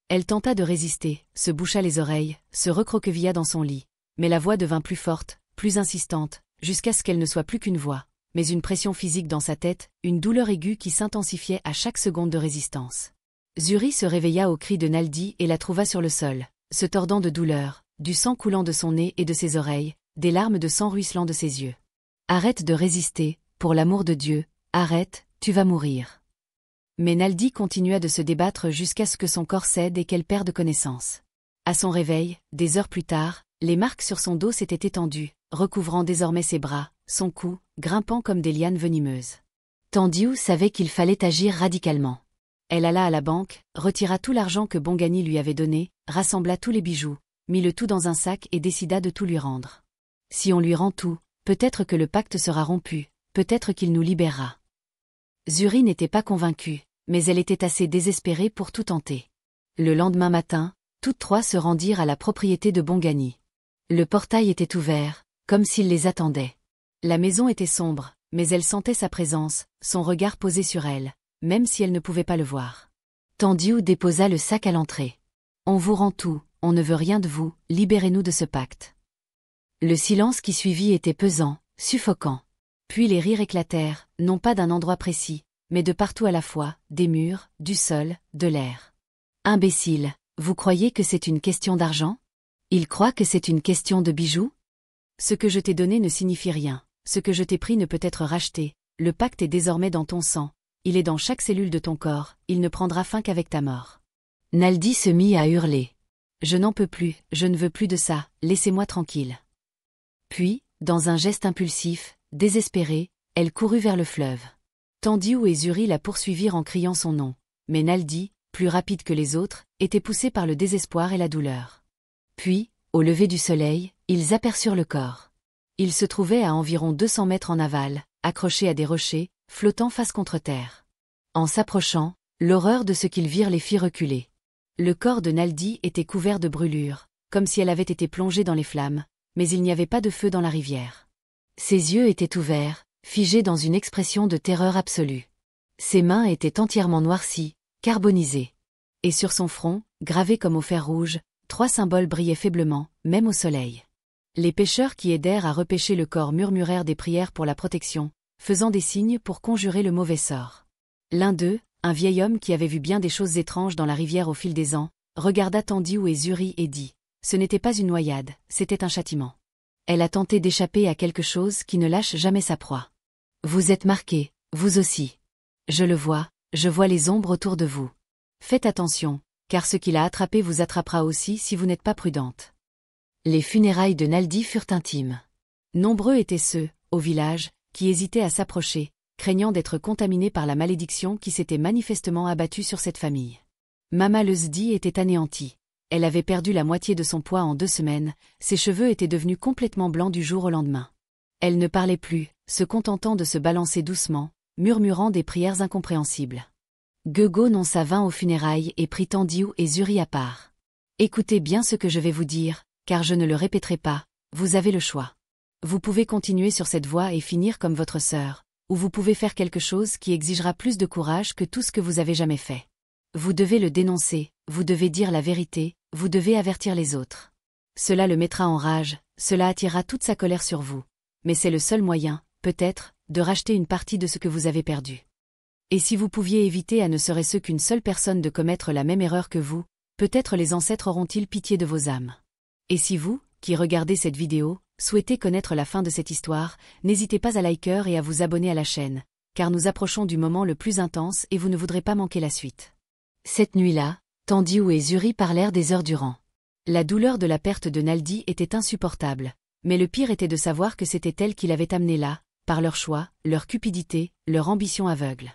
Elle tenta de résister, se boucha les oreilles, se recroquevilla dans son lit, mais la voix devint plus forte, plus insistante, jusqu'à ce qu'elle ne soit plus qu'une voix, mais une pression physique dans sa tête, une douleur aiguë qui s'intensifiait à chaque seconde de résistance. Zuri se réveilla au cri de Naldi et la trouva sur le sol, se tordant de douleur, du sang coulant de son nez et de ses oreilles, des larmes de sang ruisselant de ses yeux. « Arrête de résister, pour l'amour de Dieu, arrête, tu vas mourir. » Mais Naldi continua de se débattre jusqu'à ce que son corps cède et qu'elle perde connaissance. À son réveil, des heures plus tard, les marques sur son dos s'étaient étendues, recouvrant désormais ses bras, son cou, grimpant comme des lianes venimeuses. Tandiou savait qu'il fallait agir radicalement. Elle alla à la banque, retira tout l'argent que Bongani lui avait donné, rassembla tous les bijoux, mit le tout dans un sac et décida de tout lui rendre. Si on lui rend tout, peut-être que le pacte sera rompu, peut-être qu'il nous libérera. Zuri n'était pas convaincue, mais elle était assez désespérée pour tout tenter. Le lendemain matin, toutes trois se rendirent à la propriété de Bongani. Le portail était ouvert, comme s'il les attendait. La maison était sombre, mais elle sentait sa présence, son regard posé sur elle, même si elle ne pouvait pas le voir. Tandiou déposa le sac à l'entrée. « On vous rend tout, on ne veut rien de vous, libérez-nous de ce pacte. » Le silence qui suivit était pesant, suffocant. Puis les rires éclatèrent, non pas d'un endroit précis, mais de partout à la fois, des murs, du sol, de l'air. « Imbécile, vous croyez que c'est une question d'argent? Il croit que c'est une question de bijoux? Ce que je t'ai donné ne signifie rien, ce que je t'ai pris ne peut être racheté, le pacte est désormais dans ton sang, il est dans chaque cellule de ton corps, il ne prendra fin qu'avec ta mort. » Naldi se mit à hurler. « Je n'en peux plus, je ne veux plus de ça, laissez-moi tranquille. » Puis, dans un geste impulsif, désespéré, elle courut vers le fleuve. Tandiou et Zuri la poursuivirent en criant son nom, mais Naldi, plus rapide que les autres, était poussé par le désespoir et la douleur. Puis, au lever du soleil, ils aperçurent le corps. Il se trouvait à environ 200 mètres en aval, accroché à des rochers, flottant face contre terre. En s'approchant, l'horreur de ce qu'ils virent les fit reculer. Le corps de Naldi était couvert de brûlures, comme si elle avait été plongée dans les flammes, mais il n'y avait pas de feu dans la rivière. Ses yeux étaient ouverts, figés dans une expression de terreur absolue. Ses mains étaient entièrement noircies, carbonisées. Et sur son front, gravés comme au fer rouge, 3 symboles brillaient faiblement, même au soleil. Les pêcheurs qui aidèrent à repêcher le corps murmurèrent des prières pour la protection, faisant des signes pour conjurer le mauvais sort. L'un d'eux, un vieil homme qui avait vu bien des choses étranges dans la rivière au fil des ans, regarda Tandiou et Zuri et dit « Ce n'était pas une noyade, c'était un châtiment. Elle a tenté d'échapper à quelque chose qui ne lâche jamais sa proie. Vous êtes marqués, vous aussi. Je le vois, je vois les ombres autour de vous. Faites attention, car ce qui l'a attrapé vous attrapera aussi si vous n'êtes pas prudente. » Les funérailles de Naldi furent intimes. Nombreux étaient ceux, au village, qui hésitaient à s'approcher, craignant d'être contaminés par la malédiction qui s'était manifestement abattue sur cette famille. Mama Lezdi était anéantie. Elle avait perdu la moitié de son poids en 2 semaines, ses cheveux étaient devenus complètement blancs du jour au lendemain. Elle ne parlait plus, se contentant de se balancer doucement, murmurant des prières incompréhensibles. Gego nonça vint aux funérailles et prit Tandiou et Zuri à part. « Écoutez bien ce que je vais vous dire, car je ne le répéterai pas, vous avez le choix. Vous pouvez continuer sur cette voie et finir comme votre sœur, ou vous pouvez faire quelque chose qui exigera plus de courage que tout ce que vous avez jamais fait. Vous devez le dénoncer, vous devez dire la vérité, vous devez avertir les autres. Cela le mettra en rage, cela attirera toute sa colère sur vous. Mais c'est le seul moyen, peut-être, de racheter une partie de ce que vous avez perdu. Et si vous pouviez éviter à ne serait-ce qu'une seule personne de commettre la même erreur que vous, peut-être les ancêtres auront-ils pitié de vos âmes. Et si vous, qui regardez cette vidéo, souhaitez connaître la fin de cette histoire, n'hésitez pas à liker et à vous abonner à la chaîne, car nous approchons du moment le plus intense et vous ne voudrez pas manquer la suite. Cette nuit-là, Tandiou et Zuri parlèrent des heures durant. La douleur de la perte de Naldi était insupportable, mais le pire était de savoir que c'était elle qui l'avait amené là, par leur choix, leur cupidité, leur ambition aveugle.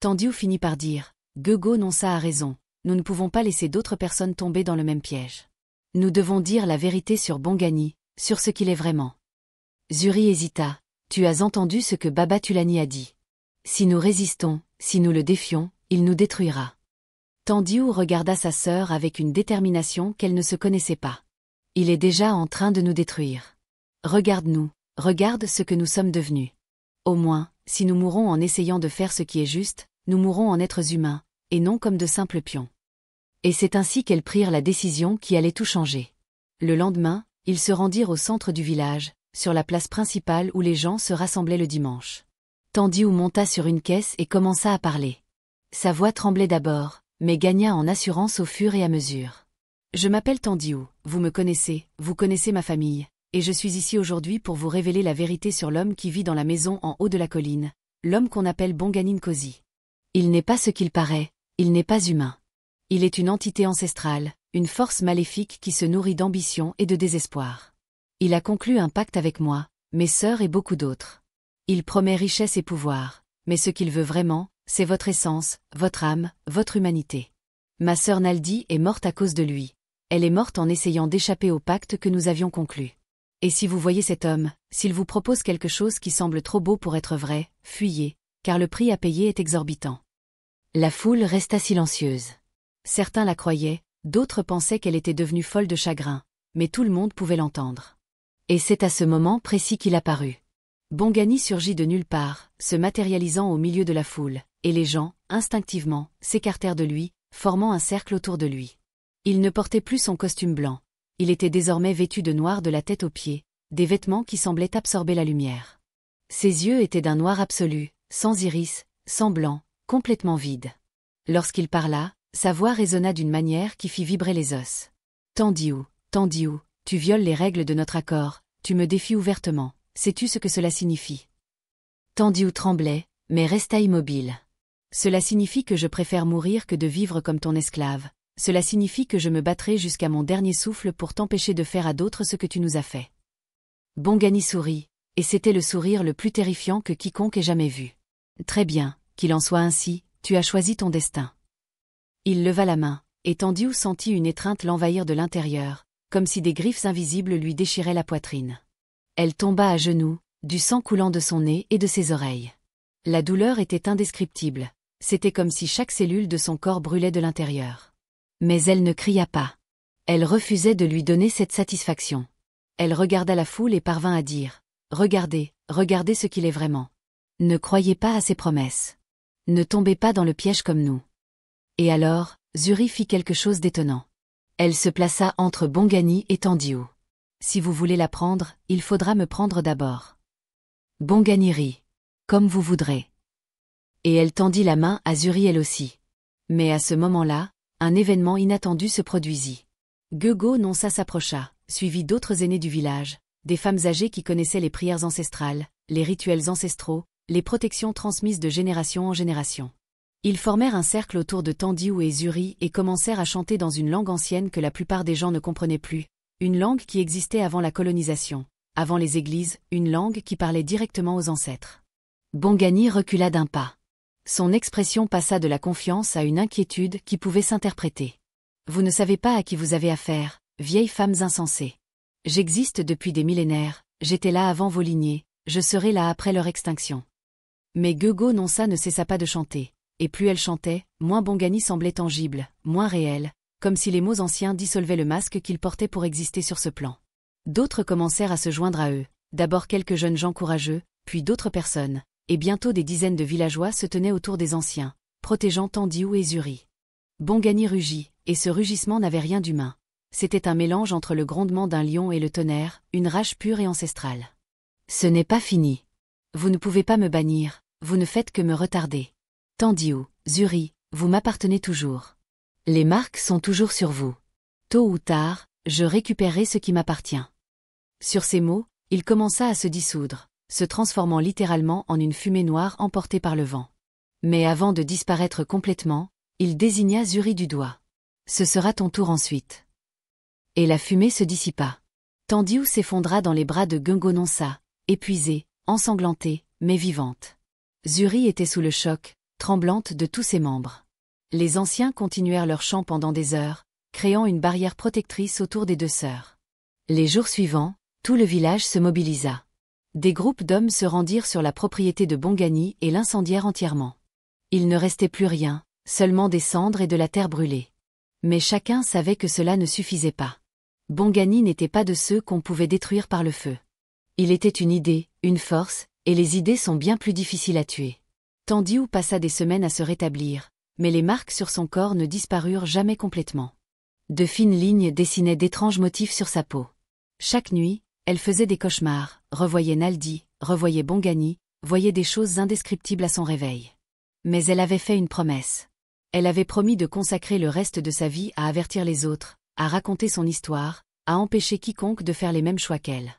Tandiou finit par dire « Gego nonça a raison, nous ne pouvons pas laisser d'autres personnes tomber dans le même piège. Nous devons dire la vérité sur Bongani, sur ce qu'il est vraiment. » Zuri hésita. « Tu as entendu ce que Baba Tulani a dit. Si nous résistons, si nous le défions, il nous détruira. » Tandiou regarda sa sœur avec une détermination qu'elle ne se connaissait pas. « Il est déjà en train de nous détruire. Regarde-nous, regarde ce que nous sommes devenus. Au moins, si nous mourons en essayant de faire ce qui est juste, nous mourrons en êtres humains, et non comme de simples pions. » Et c'est ainsi qu'elles prirent la décision qui allait tout changer. Le lendemain, ils se rendirent au centre du village, sur la place principale où les gens se rassemblaient le dimanche. Tandiou monta sur une caisse et commença à parler. Sa voix tremblait d'abord, mais gagna en assurance au fur et à mesure. Je m'appelle Tandiou, vous me connaissez, vous connaissez ma famille, et je suis ici aujourd'hui pour vous révéler la vérité sur l'homme qui vit dans la maison en haut de la colline, l'homme qu'on appelle Bongani Nkosi. Il n'est pas ce qu'il paraît, il n'est pas humain. Il est une entité ancestrale, une force maléfique qui se nourrit d'ambition et de désespoir. Il a conclu un pacte avec moi, mes sœurs et beaucoup d'autres. Il promet richesse et pouvoir, mais ce qu'il veut vraiment, c'est votre essence, votre âme, votre humanité. Ma sœur Naldi est morte à cause de lui. Elle est morte en essayant d'échapper au pacte que nous avions conclu. Et si vous voyez cet homme, s'il vous propose quelque chose qui semble trop beau pour être vrai, fuyez, car le prix à payer est exorbitant. La foule resta silencieuse. Certains la croyaient, d'autres pensaient qu'elle était devenue folle de chagrin, mais tout le monde pouvait l'entendre. Et c'est à ce moment précis qu'il apparut. Bongani surgit de nulle part, se matérialisant au milieu de la foule, et les gens, instinctivement, s'écartèrent de lui, formant un cercle autour de lui. Il ne portait plus son costume blanc. Il était désormais vêtu de noir de la tête aux pieds, des vêtements qui semblaient absorber la lumière. Ses yeux étaient d'un noir absolu, sans iris, sans blanc, complètement vides. Lorsqu'il parla, sa voix résonna d'une manière qui fit vibrer les os. « Tandiou, Tandiou, tu violes les règles de notre accord, tu me défies ouvertement, sais-tu ce que cela signifie ?» Tandiou tremblait, mais resta immobile. « Cela signifie que je préfère mourir que de vivre comme ton esclave. Cela signifie que je me battrai jusqu'à mon dernier souffle pour t'empêcher de faire à d'autres ce que tu nous as fait. » Bongani sourit, et c'était le sourire le plus terrifiant que quiconque ait jamais vu. « Très bien, qu'il en soit ainsi, tu as choisi ton destin. » Il leva la main, et Tandiou sentit une étreinte l'envahir de l'intérieur, comme si des griffes invisibles lui déchiraient la poitrine. Elle tomba à genoux, du sang coulant de son nez et de ses oreilles. La douleur était indescriptible, c'était comme si chaque cellule de son corps brûlait de l'intérieur. Mais elle ne cria pas. Elle refusait de lui donner cette satisfaction. Elle regarda la foule et parvint à dire « Regardez, regardez ce qu'il est vraiment. Ne croyez pas à ses promesses. Ne tombez pas dans le piège comme nous. » Et alors, Zuri fit quelque chose d'étonnant. Elle se plaça entre Bongani et Tandiou. « Si vous voulez la prendre, il faudra me prendre d'abord. » Bongani rit. « Comme vous voudrez. » Et elle tendit la main à Zuri elle aussi. Mais à ce moment-là, un événement inattendu se produisit. Guego Nonsa s'approcha, suivi d'autres aînés du village, des femmes âgées qui connaissaient les prières ancestrales, les rituels ancestraux, les protections transmises de génération en génération. Ils formèrent un cercle autour de Tandiou et Zuri et commencèrent à chanter dans une langue ancienne que la plupart des gens ne comprenaient plus, une langue qui existait avant la colonisation, avant les églises, une langue qui parlait directement aux ancêtres. Bongani recula d'un pas. Son expression passa de la confiance à une inquiétude qui pouvait s'interpréter. « Vous ne savez pas à qui vous avez affaire, vieilles femmes insensées. J'existe depuis des millénaires, j'étais là avant vos lignées, je serai là après leur extinction. » Mais Guego Nonsa ne cessa pas de chanter, et plus elle chantait, moins Bongani semblait tangible, moins réel, comme si les mots anciens dissolvaient le masque qu'ils portaient pour exister sur ce plan. D'autres commencèrent à se joindre à eux, d'abord quelques jeunes gens courageux, puis d'autres personnes, et bientôt des dizaines de villageois se tenaient autour des anciens, protégeant Tandiou et Zuri. Bongani rugit, et ce rugissement n'avait rien d'humain. C'était un mélange entre le grondement d'un lion et le tonnerre, une rage pure et ancestrale. « Ce n'est pas fini. Vous ne pouvez pas me bannir, vous ne faites que me retarder. Tandiou, Zuri, vous m'appartenez toujours. Les marques sont toujours sur vous. Tôt ou tard, je récupérerai ce qui m'appartient. » Sur ces mots, il commença à se dissoudre, se transformant littéralement en une fumée noire emportée par le vent. Mais avant de disparaître complètement, il désigna Zuri du doigt. « Ce sera ton tour ensuite. » Et la fumée se dissipa. Tandiou s'effondra dans les bras de Guego Nonsa, épuisée, ensanglantée, mais vivante. Zuri était sous le choc, tremblante de tous ses membres. Les anciens continuèrent leur chant pendant des heures, créant une barrière protectrice autour des deux sœurs. Les jours suivants, tout le village se mobilisa. Des groupes d'hommes se rendirent sur la propriété de Bongani et l'incendièrent entièrement. Il ne restait plus rien, seulement des cendres et de la terre brûlée. Mais chacun savait que cela ne suffisait pas. Bongani n'était pas de ceux qu'on pouvait détruire par le feu. Il était une idée, une force, et les idées sont bien plus difficiles à tuer. Tandiou passa des semaines à se rétablir, mais les marques sur son corps ne disparurent jamais complètement. De fines lignes dessinaient d'étranges motifs sur sa peau. Chaque nuit, elle faisait des cauchemars, revoyait Naldi, revoyait Bongani, voyait des choses indescriptibles à son réveil. Mais elle avait fait une promesse. Elle avait promis de consacrer le reste de sa vie à avertir les autres, à raconter son histoire, à empêcher quiconque de faire les mêmes choix qu'elle.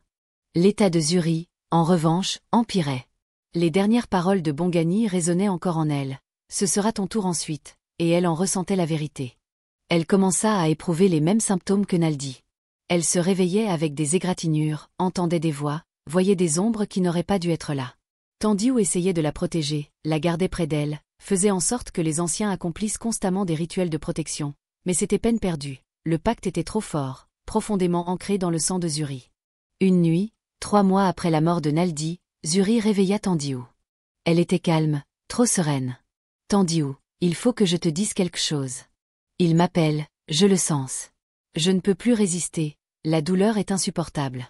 L'état de Zuri, en revanche, empirait. Les dernières paroles de Bongani résonnaient encore en elle. Ce sera ton tour ensuite, et elle en ressentait la vérité. Elle commença à éprouver les mêmes symptômes que Naldi. Elle se réveillait avec des égratignures, entendait des voix, voyait des ombres qui n'auraient pas dû être là. Tandiou essayait de la protéger, la gardait près d'elle, faisait en sorte que les anciens accomplissent constamment des rituels de protection. Mais c'était peine perdue, le pacte était trop fort, profondément ancré dans le sang de Zuri. Une nuit, 3 mois après la mort de Naldi, Zuri réveilla Tandiou. Elle était calme, trop sereine. Tandiou, il faut que je te dise quelque chose. Il m'appelle, je le sens. Je ne peux plus résister, la douleur est insupportable.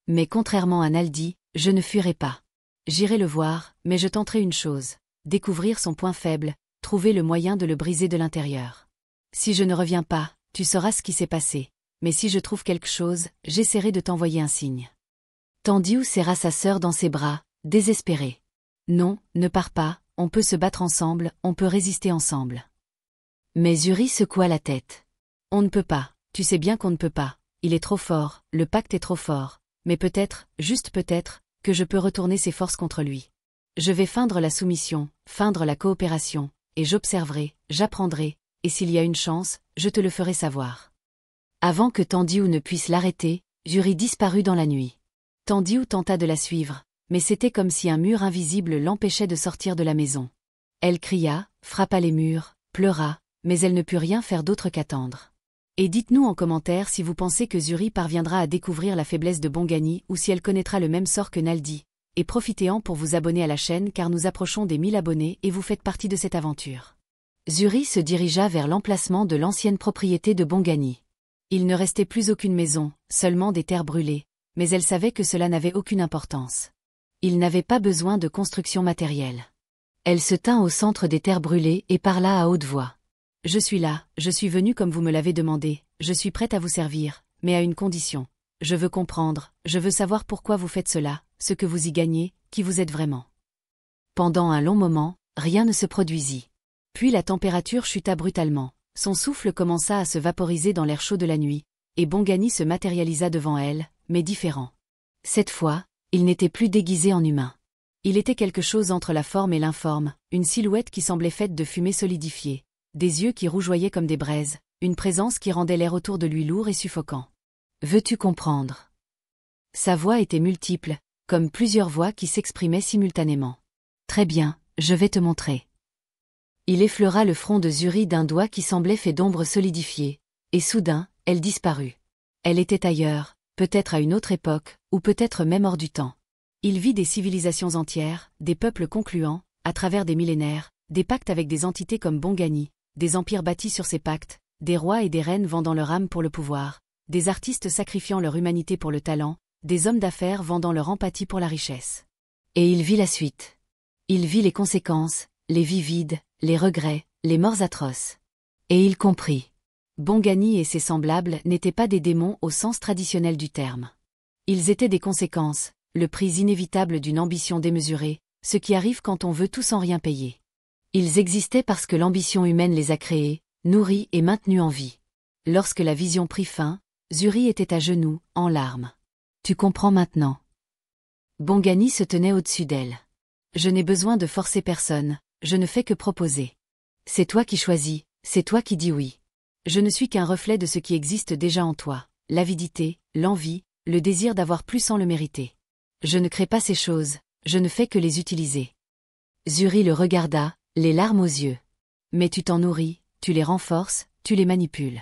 Mais contrairement à Naldi, je ne fuirai pas. J'irai le voir, mais je tenterai une chose, découvrir son point faible, trouver le moyen de le briser de l'intérieur. Si je ne reviens pas, tu sauras ce qui s'est passé, mais si je trouve quelque chose, j'essaierai de t'envoyer un signe. Tandiou serra sa sœur dans ses bras, désespéré. Non, ne pars pas, on peut se battre ensemble, on peut résister ensemble. Mais Zuri secoua la tête. On ne peut pas, tu sais bien qu'on ne peut pas, il est trop fort, le pacte est trop fort, mais peut-être, juste peut-être, que je peux retourner ses forces contre lui. Je vais feindre la soumission, feindre la coopération, et j'observerai, j'apprendrai, et s'il y a une chance, je te le ferai savoir. Avant que Tandiou ne puisse l'arrêter, Zuri disparut dans la nuit. Tandiou tenta de la suivre, mais c'était comme si un mur invisible l'empêchait de sortir de la maison. Elle cria, frappa les murs, pleura, mais elle ne put rien faire d'autre qu'attendre. Et dites-nous en commentaire si vous pensez que Zuri parviendra à découvrir la faiblesse de Bongani ou si elle connaîtra le même sort que Naldi. Et profitez-en pour vous abonner à la chaîne car nous approchons des 1000 abonnés et vous faites partie de cette aventure. Zuri se dirigea vers l'emplacement de l'ancienne propriété de Bongani. Il ne restait plus aucune maison, seulement des terres brûlées, mais elle savait que cela n'avait aucune importance. Il n'avait pas besoin de construction matérielle. Elle se tint au centre des terres brûlées et parla à haute voix. « Je suis là, je suis venue comme vous me l'avez demandé, je suis prête à vous servir, mais à une condition. Je veux comprendre, je veux savoir pourquoi vous faites cela, ce que vous y gagnez, qui vous êtes vraiment. » Pendant un long moment, rien ne se produisit. Puis la température chuta brutalement, son souffle commença à se vaporiser dans l'air chaud de la nuit, et Bongani se matérialisa devant elle, mais différent. Cette fois, il n'était plus déguisé en humain. Il était quelque chose entre la forme et l'informe, une silhouette qui semblait faite de fumée solidifiée, des yeux qui rougeoyaient comme des braises, une présence qui rendait l'air autour de lui lourd et suffocant. « Veux-tu comprendre ?» Sa voix était multiple, comme plusieurs voix qui s'exprimaient simultanément. « Très bien, je vais te montrer. » Il effleura le front de Zuri d'un doigt qui semblait fait d'ombre solidifiée, et soudain, elle disparut. Elle était ailleurs, peut-être à une autre époque, ou peut-être même hors du temps. Il vit des civilisations entières, des peuples concluants, à travers des millénaires, des pactes avec des entités comme Bongani, des empires bâtis sur ces pactes, des rois et des reines vendant leur âme pour le pouvoir, des artistes sacrifiant leur humanité pour le talent, des hommes d'affaires vendant leur empathie pour la richesse. Et il vit la suite. Il vit les conséquences, les vies vides, les regrets, les morts atroces. Et il comprit. Bongani et ses semblables n'étaient pas des démons au sens traditionnel du terme. Ils étaient des conséquences, le prix inévitable d'une ambition démesurée, ce qui arrive quand on veut tout sans rien payer. Ils existaient parce que l'ambition humaine les a créés, nourris et maintenus en vie. Lorsque la vision prit fin, Zuri était à genoux, en larmes. « Tu comprends maintenant. » Bongani se tenait au-dessus d'elle. « Je n'ai besoin de forcer personne, je ne fais que proposer. C'est toi qui choisis, c'est toi qui dis oui. Je ne suis qu'un reflet de ce qui existe déjà en toi, l'avidité, l'envie, le désir d'avoir plus sans le mériter. Je ne crée pas ces choses, je ne fais que les utiliser. » Zuri le regarda, les larmes aux yeux. « Mais tu t'en nourris, tu les renforces, tu les manipules. »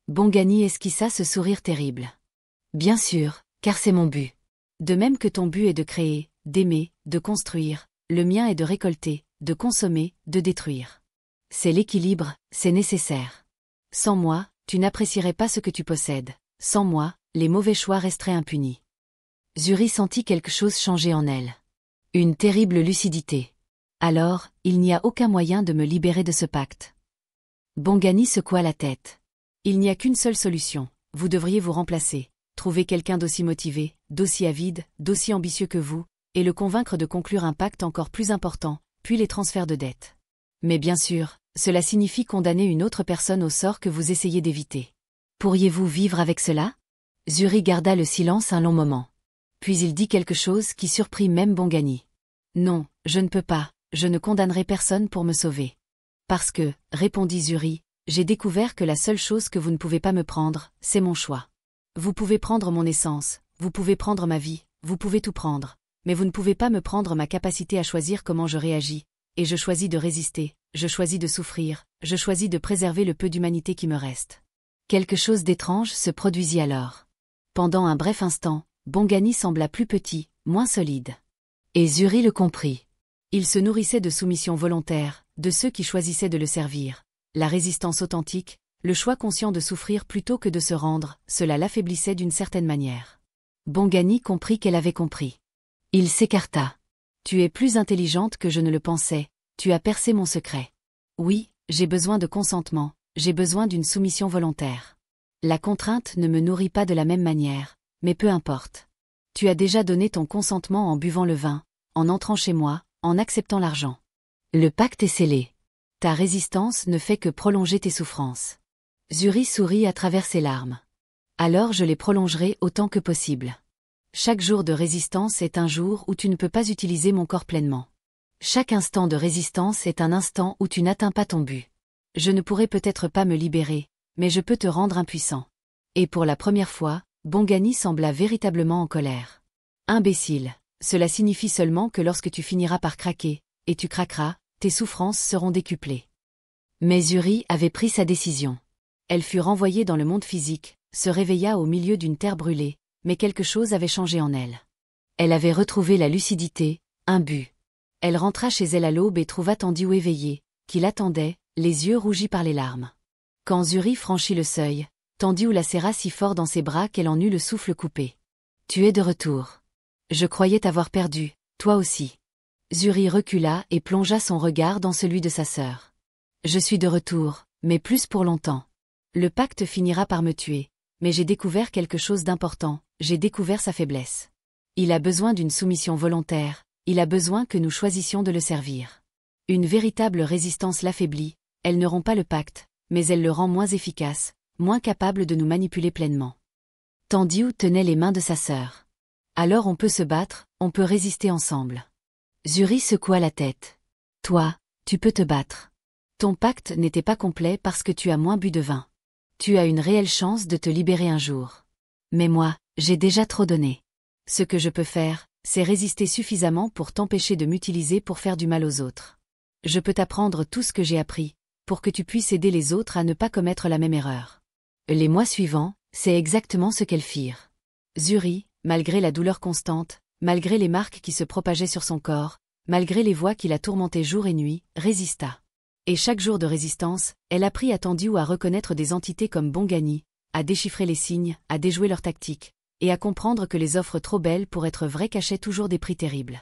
Bongani esquissa ce sourire terrible. « Bien sûr, car c'est mon but. De même que ton but est de créer, d'aimer, de construire, le mien est de récolter, de consommer, de détruire. C'est l'équilibre, c'est nécessaire. Sans moi, tu n'apprécierais pas ce que tu possèdes. Sans moi, les mauvais choix resteraient impunis. » Zuri sentit quelque chose changer en elle. Une terrible lucidité. « Alors, il n'y a aucun moyen de me libérer de ce pacte. » Bongani secoua la tête. « Il n'y a qu'une seule solution, vous devriez vous remplacer, trouver quelqu'un d'aussi motivé, d'aussi avide, d'aussi ambitieux que vous, et le convaincre de conclure un pacte encore plus important, puis les transferts de dettes. Mais bien sûr, Cela signifie condamner une autre personne au sort que vous essayez d'éviter. Pourriez-vous vivre avec cela? Zuri garda le silence un long moment. Puis il dit quelque chose qui surprit même Bongani. Non, je ne peux pas, je ne condamnerai personne pour me sauver. Parce que, répondit Zuri, j'ai découvert que la seule chose que vous ne pouvez pas me prendre, c'est mon choix. Vous pouvez prendre mon essence, vous pouvez prendre ma vie, vous pouvez tout prendre, mais vous ne pouvez pas me prendre ma capacité à choisir comment je réagis, et je choisis de résister, je choisis de souffrir, je choisis de préserver le peu d'humanité qui me reste. Quelque chose d'étrange se produisit alors. Pendant un bref instant, Bongani sembla plus petit, moins solide. Et Zuri le comprit. Il se nourrissait de soumission volontaire, de ceux qui choisissaient de le servir. La résistance authentique, le choix conscient de souffrir plutôt que de se rendre, cela l'affaiblissait d'une certaine manière. Bongani comprit qu'elle avait compris. Il s'écarta. Tu es plus intelligente que je ne le pensais, tu as percé mon secret. Oui, j'ai besoin de consentement, j'ai besoin d'une soumission volontaire. La contrainte ne me nourrit pas de la même manière, mais peu importe. Tu as déjà donné ton consentement en buvant le vin, en entrant chez moi, en acceptant l'argent. Le pacte est scellé. Ta résistance ne fait que prolonger tes souffrances. Zuri sourit à travers ses larmes. Alors je les prolongerai autant que possible. Chaque jour de résistance est un jour où tu ne peux pas utiliser mon corps pleinement. Chaque instant de résistance est un instant où tu n'atteins pas ton but. Je ne pourrai peut-être pas me libérer, mais je peux te rendre impuissant. Et pour la première fois, Bongani sembla véritablement en colère. Imbécile, cela signifie seulement que lorsque tu finiras par craquer, et tu craqueras, tes souffrances seront décuplées. Mais Zuri avait pris sa décision. Elle fut renvoyée dans le monde physique, se réveilla au milieu d'une terre brûlée, mais quelque chose avait changé en elle. Elle avait retrouvé la lucidité, un but. Elle rentra chez elle à l'aube et trouva Tandiou éveillé, qui l'attendait, les yeux rougis par les larmes. Quand Zuri franchit le seuil, Tandiou la serra si fort dans ses bras qu'elle en eut le souffle coupé. « Tu es de retour. Je croyais t'avoir perdu, toi aussi. » Zuri recula et plongea son regard dans celui de sa sœur. « Je suis de retour, mais plus pour longtemps. Le pacte finira par me tuer, mais j'ai découvert quelque chose d'important, j'ai découvert sa faiblesse. Il a besoin d'une soumission volontaire, il a besoin que nous choisissions de le servir. Une véritable résistance l'affaiblit, elle ne rompt pas le pacte, mais elle le rend moins efficace, moins capable de nous manipuler pleinement. » Tandiou tenait les mains de sa sœur. « Alors on peut se battre, on peut résister ensemble. » Zuri secoua la tête. « Toi, tu peux te battre. Ton pacte n'était pas complet parce que tu as moins bu de vin. Tu as une réelle chance de te libérer un jour. Mais moi, j'ai déjà trop donné. Ce que je peux faire, c'est résister suffisamment pour t'empêcher de m'utiliser pour faire du mal aux autres. Je peux t'apprendre tout ce que j'ai appris, pour que tu puisses aider les autres à ne pas commettre la même erreur. » Les mois suivants, c'est exactement ce qu'elles firent. Zuri, malgré la douleur constante, malgré les marques qui se propageaient sur son corps, malgré les voix qui la tourmentaient jour et nuit, résista. Et chaque jour de résistance, elle apprit à Tandiou à reconnaître des entités comme Bongani, à déchiffrer les signes, à déjouer leurs tactiques, et à comprendre que les offres trop belles pour être vraies cachaient toujours des prix terribles.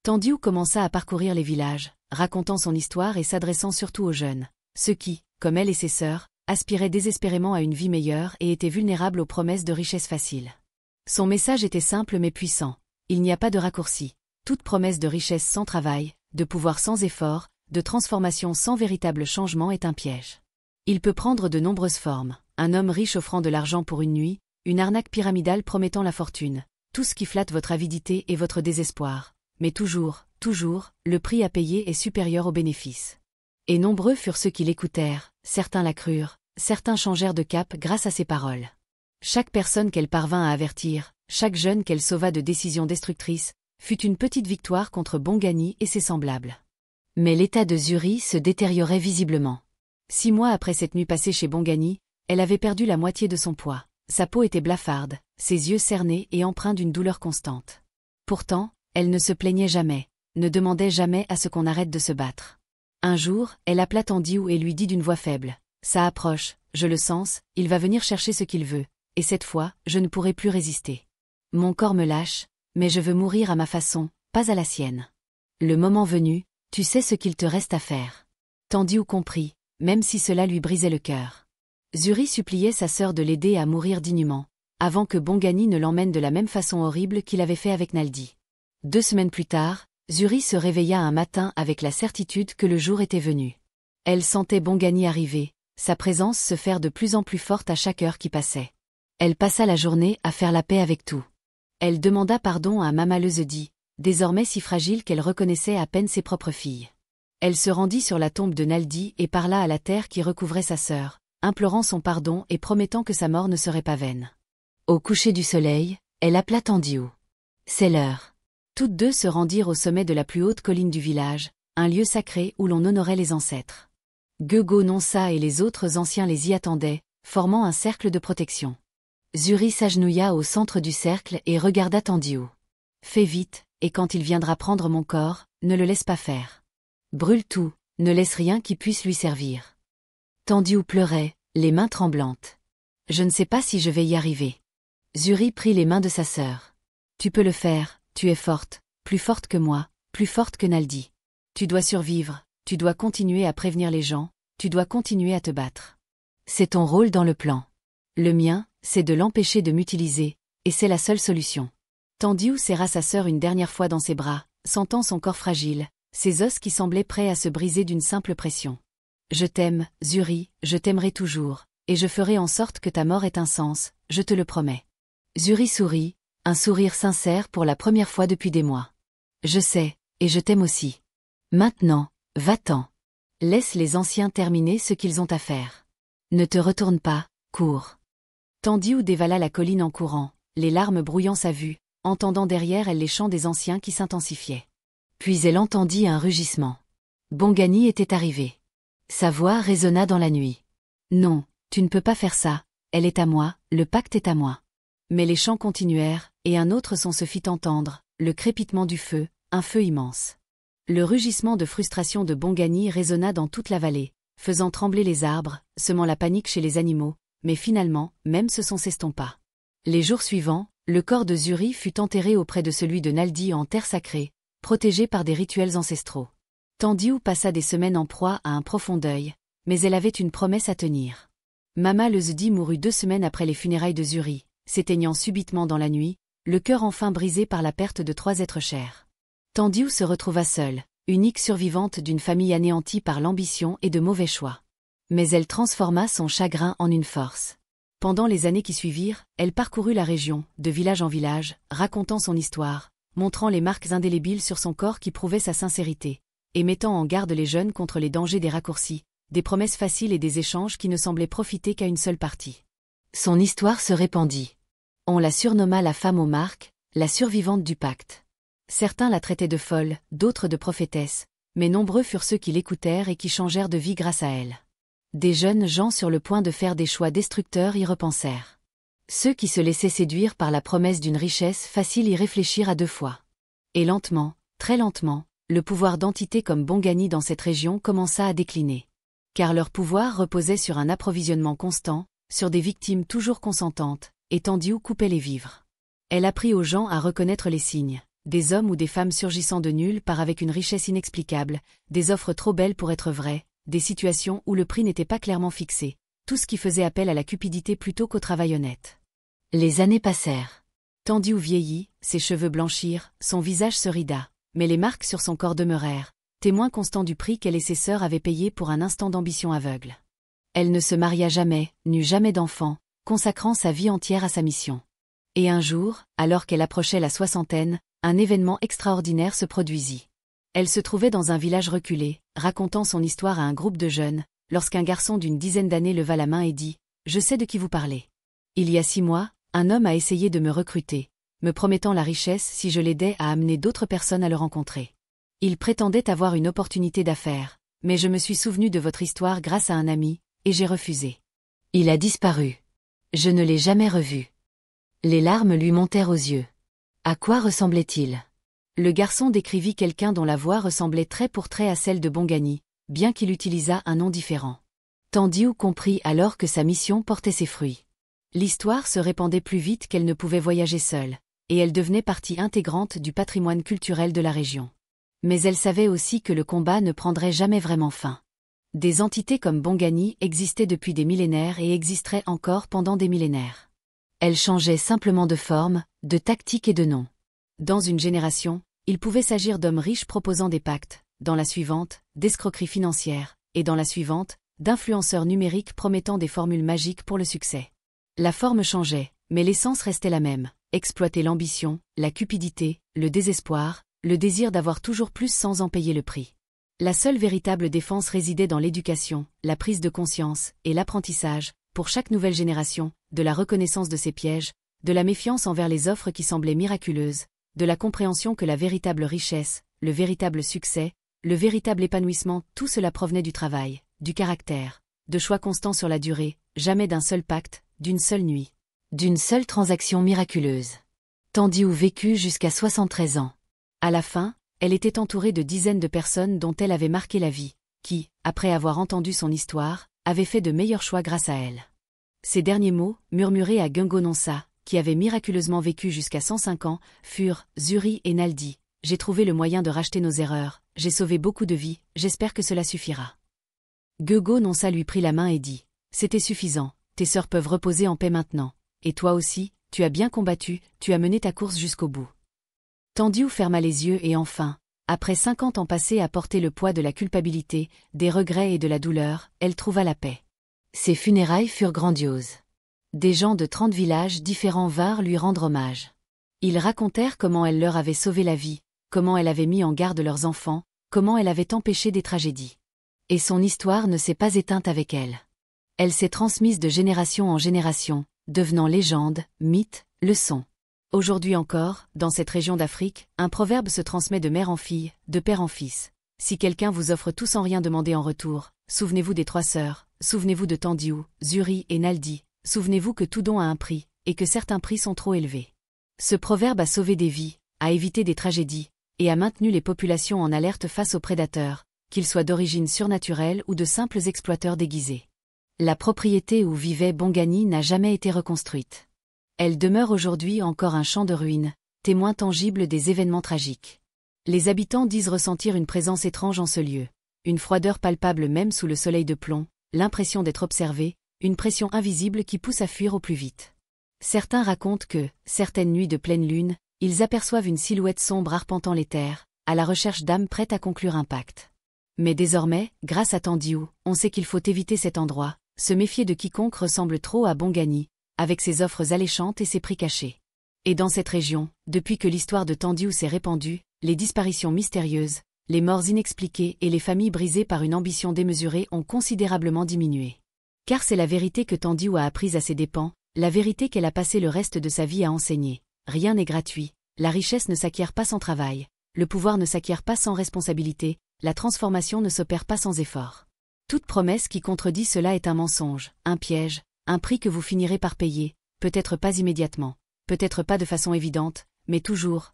Tandiou commença à parcourir les villages, racontant son histoire et s'adressant surtout aux jeunes, ceux qui, comme elle et ses sœurs, aspiraient désespérément à une vie meilleure et étaient vulnérables aux promesses de richesses faciles. Son message était simple mais puissant. Il n'y a pas de raccourci. Toute promesse de richesse sans travail, de pouvoir sans effort, de transformation sans véritable changement est un piège. Il peut prendre de nombreuses formes. Un homme riche offrant de l'argent pour une nuit, une arnaque pyramidale promettant la fortune, tout ce qui flatte votre avidité et votre désespoir. Mais toujours, le prix à payer est supérieur au bénéfice. Et nombreux furent ceux qui l'écoutèrent, certains la crurent, certains changèrent de cap grâce à ses paroles. Chaque personne qu'elle parvint à avertir, chaque jeune qu'elle sauva de décisions destructrices, fut une petite victoire contre Bongani et ses semblables. Mais l'état de Zuri se détériorait visiblement. 6 mois après cette nuit passée chez Bongani, elle avait perdu la moitié de son poids. Sa peau était blafarde, ses yeux cernés et empreints d'une douleur constante. Pourtant, elle ne se plaignait jamais, ne demandait jamais à ce qu'on arrête de se battre. Un jour, elle appela Tandiou et lui dit d'une voix faible, « Ça approche, je le sens, il va venir chercher ce qu'il veut, et cette fois, je ne pourrai plus résister. Mon corps me lâche, mais je veux mourir à ma façon, pas à la sienne. Le moment venu, tu sais ce qu'il te reste à faire. » Tandiou comprit, même si cela lui brisait le cœur. Zuri suppliait sa sœur de l'aider à mourir dignement, avant que Bongani ne l'emmène de la même façon horrible qu'il avait fait avec Naldi. 2 semaines plus tard, Zuri se réveilla un matin avec la certitude que le jour était venu. Elle sentait Bongani arriver, sa présence se faire de plus en plus forte à chaque heure qui passait. Elle passa la journée à faire la paix avec tout. Elle demanda pardon à Mama Lezedi, désormais si fragile qu'elle reconnaissait à peine ses propres filles. Elle se rendit sur la tombe de Naldi et parla à la terre qui recouvrait sa sœur, implorant son pardon et promettant que sa mort ne serait pas vaine. Au coucher du soleil, elle appela Tandiou. C'est l'heure. Toutes deux se rendirent au sommet de la plus haute colline du village, un lieu sacré où l'on honorait les ancêtres. Guego Nonsa et les autres anciens les y attendaient, formant un cercle de protection. Zuri s'agenouilla au centre du cercle et regarda Tandiou. Fais vite, et quand il viendra prendre mon corps, ne le laisse pas faire. Brûle tout, ne laisse rien qui puisse lui servir. Tandiou pleurait, les mains tremblantes. Je ne sais pas si je vais y arriver. Zuri prit les mains de sa sœur. Tu peux le faire, tu es forte, plus forte que moi, plus forte que Naldi. Tu dois survivre, tu dois continuer à prévenir les gens, tu dois continuer à te battre. C'est ton rôle dans le plan. Le mien, c'est de l'empêcher de m'utiliser, et c'est la seule solution. Tandiou serra sa sœur une dernière fois dans ses bras, sentant son corps fragile, ses os qui semblaient prêts à se briser d'une simple pression. Je t'aime, Zuri, je t'aimerai toujours, et je ferai en sorte que ta mort ait un sens, je te le promets. Zuri sourit, un sourire sincère pour la première fois depuis des mois. Je sais, et je t'aime aussi. Maintenant, va-t'en. Laisse les anciens terminer ce qu'ils ont à faire. Ne te retourne pas, cours. Tandiou dévala la colline en courant, les larmes brouillant sa vue, entendant derrière elle les chants des anciens qui s'intensifiaient. Puis elle entendit un rugissement. Bongani était arrivé. Sa voix résonna dans la nuit. Non, tu ne peux pas faire ça, elle est à moi, le pacte est à moi. Mais les chants continuèrent, et un autre son se fit entendre, le crépitement du feu, un feu immense. Le rugissement de frustration de Bongani résonna dans toute la vallée, faisant trembler les arbres, semant la panique chez les animaux, mais finalement, même ce son s'estompa. Les jours suivants, le corps de Zuri fut enterré auprès de celui de Naldi en terre sacrée, protégé par des rituels ancestraux. Tandiou passa des semaines en proie à un profond deuil, mais elle avait une promesse à tenir. Mama Lezedi mourut 2 semaines après les funérailles de Zuri, s'éteignant subitement dans la nuit, le cœur enfin brisé par la perte de 3 êtres chers. Tandiou se retrouva seule, unique survivante d'une famille anéantie par l'ambition et de mauvais choix. Mais elle transforma son chagrin en une force. Pendant les années qui suivirent, elle parcourut la région, de village en village, racontant son histoire, montrant les marques indélébiles sur son corps qui prouvaient sa sincérité, et mettant en garde les jeunes contre les dangers des raccourcis, des promesses faciles et des échanges qui ne semblaient profiter qu'à une seule partie. Son histoire se répandit. On la surnomma la femme aux marques, la survivante du pacte. Certains la traitaient de folle, d'autres de prophétesse, mais nombreux furent ceux qui l'écoutèrent et qui changèrent de vie grâce à elle. Des jeunes gens sur le point de faire des choix destructeurs y repensèrent. Ceux qui se laissaient séduire par la promesse d'une richesse facile y réfléchirent à 2 fois. Et lentement, très lentement, le pouvoir d'entités comme Bongani dans cette région commença à décliner. Car leur pouvoir reposait sur un approvisionnement constant, sur des victimes toujours consentantes, et Tandiou coupait les vivres. Elle apprit aux gens à reconnaître les signes, des hommes ou des femmes surgissant de nulle part avec une richesse inexplicable, des offres trop belles pour être vraies, des situations où le prix n'était pas clairement fixé, tout ce qui faisait appel à la cupidité plutôt qu'au travail honnête. Les années passèrent. Tandiou vieillit, ses cheveux blanchirent, son visage se rida, mais les marques sur son corps demeurèrent, témoins constants du prix qu'elle et ses sœurs avaient payé pour un instant d'ambition aveugle. Elle ne se maria jamais, n'eut jamais d'enfant, consacrant sa vie entière à sa mission. Et un jour, alors qu'elle approchait la 60aine, un événement extraordinaire se produisit. Elle se trouvait dans un village reculé, racontant son histoire à un groupe de jeunes, lorsqu'un garçon d'une 10aine d'années leva la main et dit « Je sais de qui vous parlez. Il y a 6 mois, un homme a essayé de me recruter, me promettant la richesse si je l'aidais à amener d'autres personnes à le rencontrer. Il prétendait avoir une opportunité d'affaires, mais je me suis souvenu de votre histoire grâce à un ami, et j'ai refusé. Il a disparu. Je ne l'ai jamais revu. » Les larmes lui montèrent aux yeux. À quoi ressemblait-il ? Le garçon décrivit quelqu'un dont la voix ressemblait trait pour trait à celle de Bongani, bien qu'il utilisât un nom différent. Tandiou comprit alors que sa mission portait ses fruits. L'histoire se répandait plus vite qu'elle ne pouvait voyager seule, et elle devenait partie intégrante du patrimoine culturel de la région. Mais elle savait aussi que le combat ne prendrait jamais vraiment fin. Des entités comme Bongani existaient depuis des millénaires et existeraient encore pendant des millénaires. Elles changeaient simplement de forme, de tactique et de nom. Dans une génération, il pouvait s'agir d'hommes riches proposant des pactes, dans la suivante, d'escroqueries financières, et dans la suivante, d'influenceurs numériques promettant des formules magiques pour le succès. La forme changeait, mais l'essence restait la même, exploiter l'ambition, la cupidité, le désespoir, le désir d'avoir toujours plus sans en payer le prix. La seule véritable défense résidait dans l'éducation, la prise de conscience et l'apprentissage, pour chaque nouvelle génération, de la reconnaissance de ses pièges, de la méfiance envers les offres qui semblaient miraculeuses, de la compréhension que la véritable richesse, le véritable succès, le véritable épanouissement, tout cela provenait du travail, du caractère, de choix constants sur la durée, jamais d'un seul pacte, d'une seule nuit, d'une seule transaction miraculeuse. Tandiu vécut jusqu'à 73 ans. À la fin, elle était entourée de dizaines de personnes dont elle avait marqué la vie, qui, après avoir entendu son histoire, avaient fait de meilleurs choix grâce à elle. Ces derniers mots, murmurés à Gungo Nonsa, qui avait miraculeusement vécu jusqu'à 105 ans, furent « Zuri et Naldi, j'ai trouvé le moyen de racheter nos erreurs, j'ai sauvé beaucoup de vies, j'espère que cela suffira. » Gungo Nonsa lui prit la main et dit « C'était suffisant, tes sœurs peuvent reposer en paix maintenant, et toi aussi, tu as bien combattu, tu as mené ta course jusqu'au bout. » Tandiu ferma les yeux et enfin, après 50 ans passés à porter le poids de la culpabilité, des regrets et de la douleur, elle trouva la paix. Ses funérailles furent grandioses. Des gens de 30 villages différents vinrent lui rendre hommage. Ils racontèrent comment elle leur avait sauvé la vie, comment elle avait mis en garde leurs enfants, comment elle avait empêché des tragédies. Et son histoire ne s'est pas éteinte avec elle. Elle s'est transmise de génération en génération, devenant légende, mythe, leçon. Aujourd'hui encore, dans cette région d'Afrique, un proverbe se transmet de mère en fille, de père en fils. Si quelqu'un vous offre tout sans rien demander en retour, souvenez-vous des 3 sœurs, souvenez-vous de Tandiu, Zuri et Naldi, souvenez-vous que tout don a un prix, et que certains prix sont trop élevés. Ce proverbe a sauvé des vies, a évité des tragédies, et a maintenu les populations en alerte face aux prédateurs, qu'ils soient d'origine surnaturelle ou de simples exploiteurs déguisés. La propriété où vivait Bongani n'a jamais été reconstruite. Elle demeure aujourd'hui encore un champ de ruines, témoin tangible des événements tragiques. Les habitants disent ressentir une présence étrange en ce lieu, une froideur palpable même sous le soleil de plomb, l'impression d'être observé, une pression invisible qui pousse à fuir au plus vite. Certains racontent que, certaines nuits de pleine lune, ils aperçoivent une silhouette sombre arpentant les terres, à la recherche d'âmes prêtes à conclure un pacte. Mais désormais, grâce à Tandiu, on sait qu'il faut éviter cet endroit, se méfier de quiconque ressemble trop à Bongani, avec ses offres alléchantes et ses prix cachés. Et dans cette région, depuis que l'histoire de Tandiu s'est répandue, les disparitions mystérieuses, les morts inexpliquées et les familles brisées par une ambition démesurée ont considérablement diminué. Car c'est la vérité que Tandiu a apprise à ses dépens, la vérité qu'elle a passé le reste de sa vie à enseigner. Rien n'est gratuit, la richesse ne s'acquiert pas sans travail, le pouvoir ne s'acquiert pas sans responsabilité, la transformation ne s'opère pas sans effort. Toute promesse qui contredit cela est un mensonge, un piège, un prix que vous finirez par payer, peut-être pas immédiatement, peut-être pas de façon évidente, mais toujours,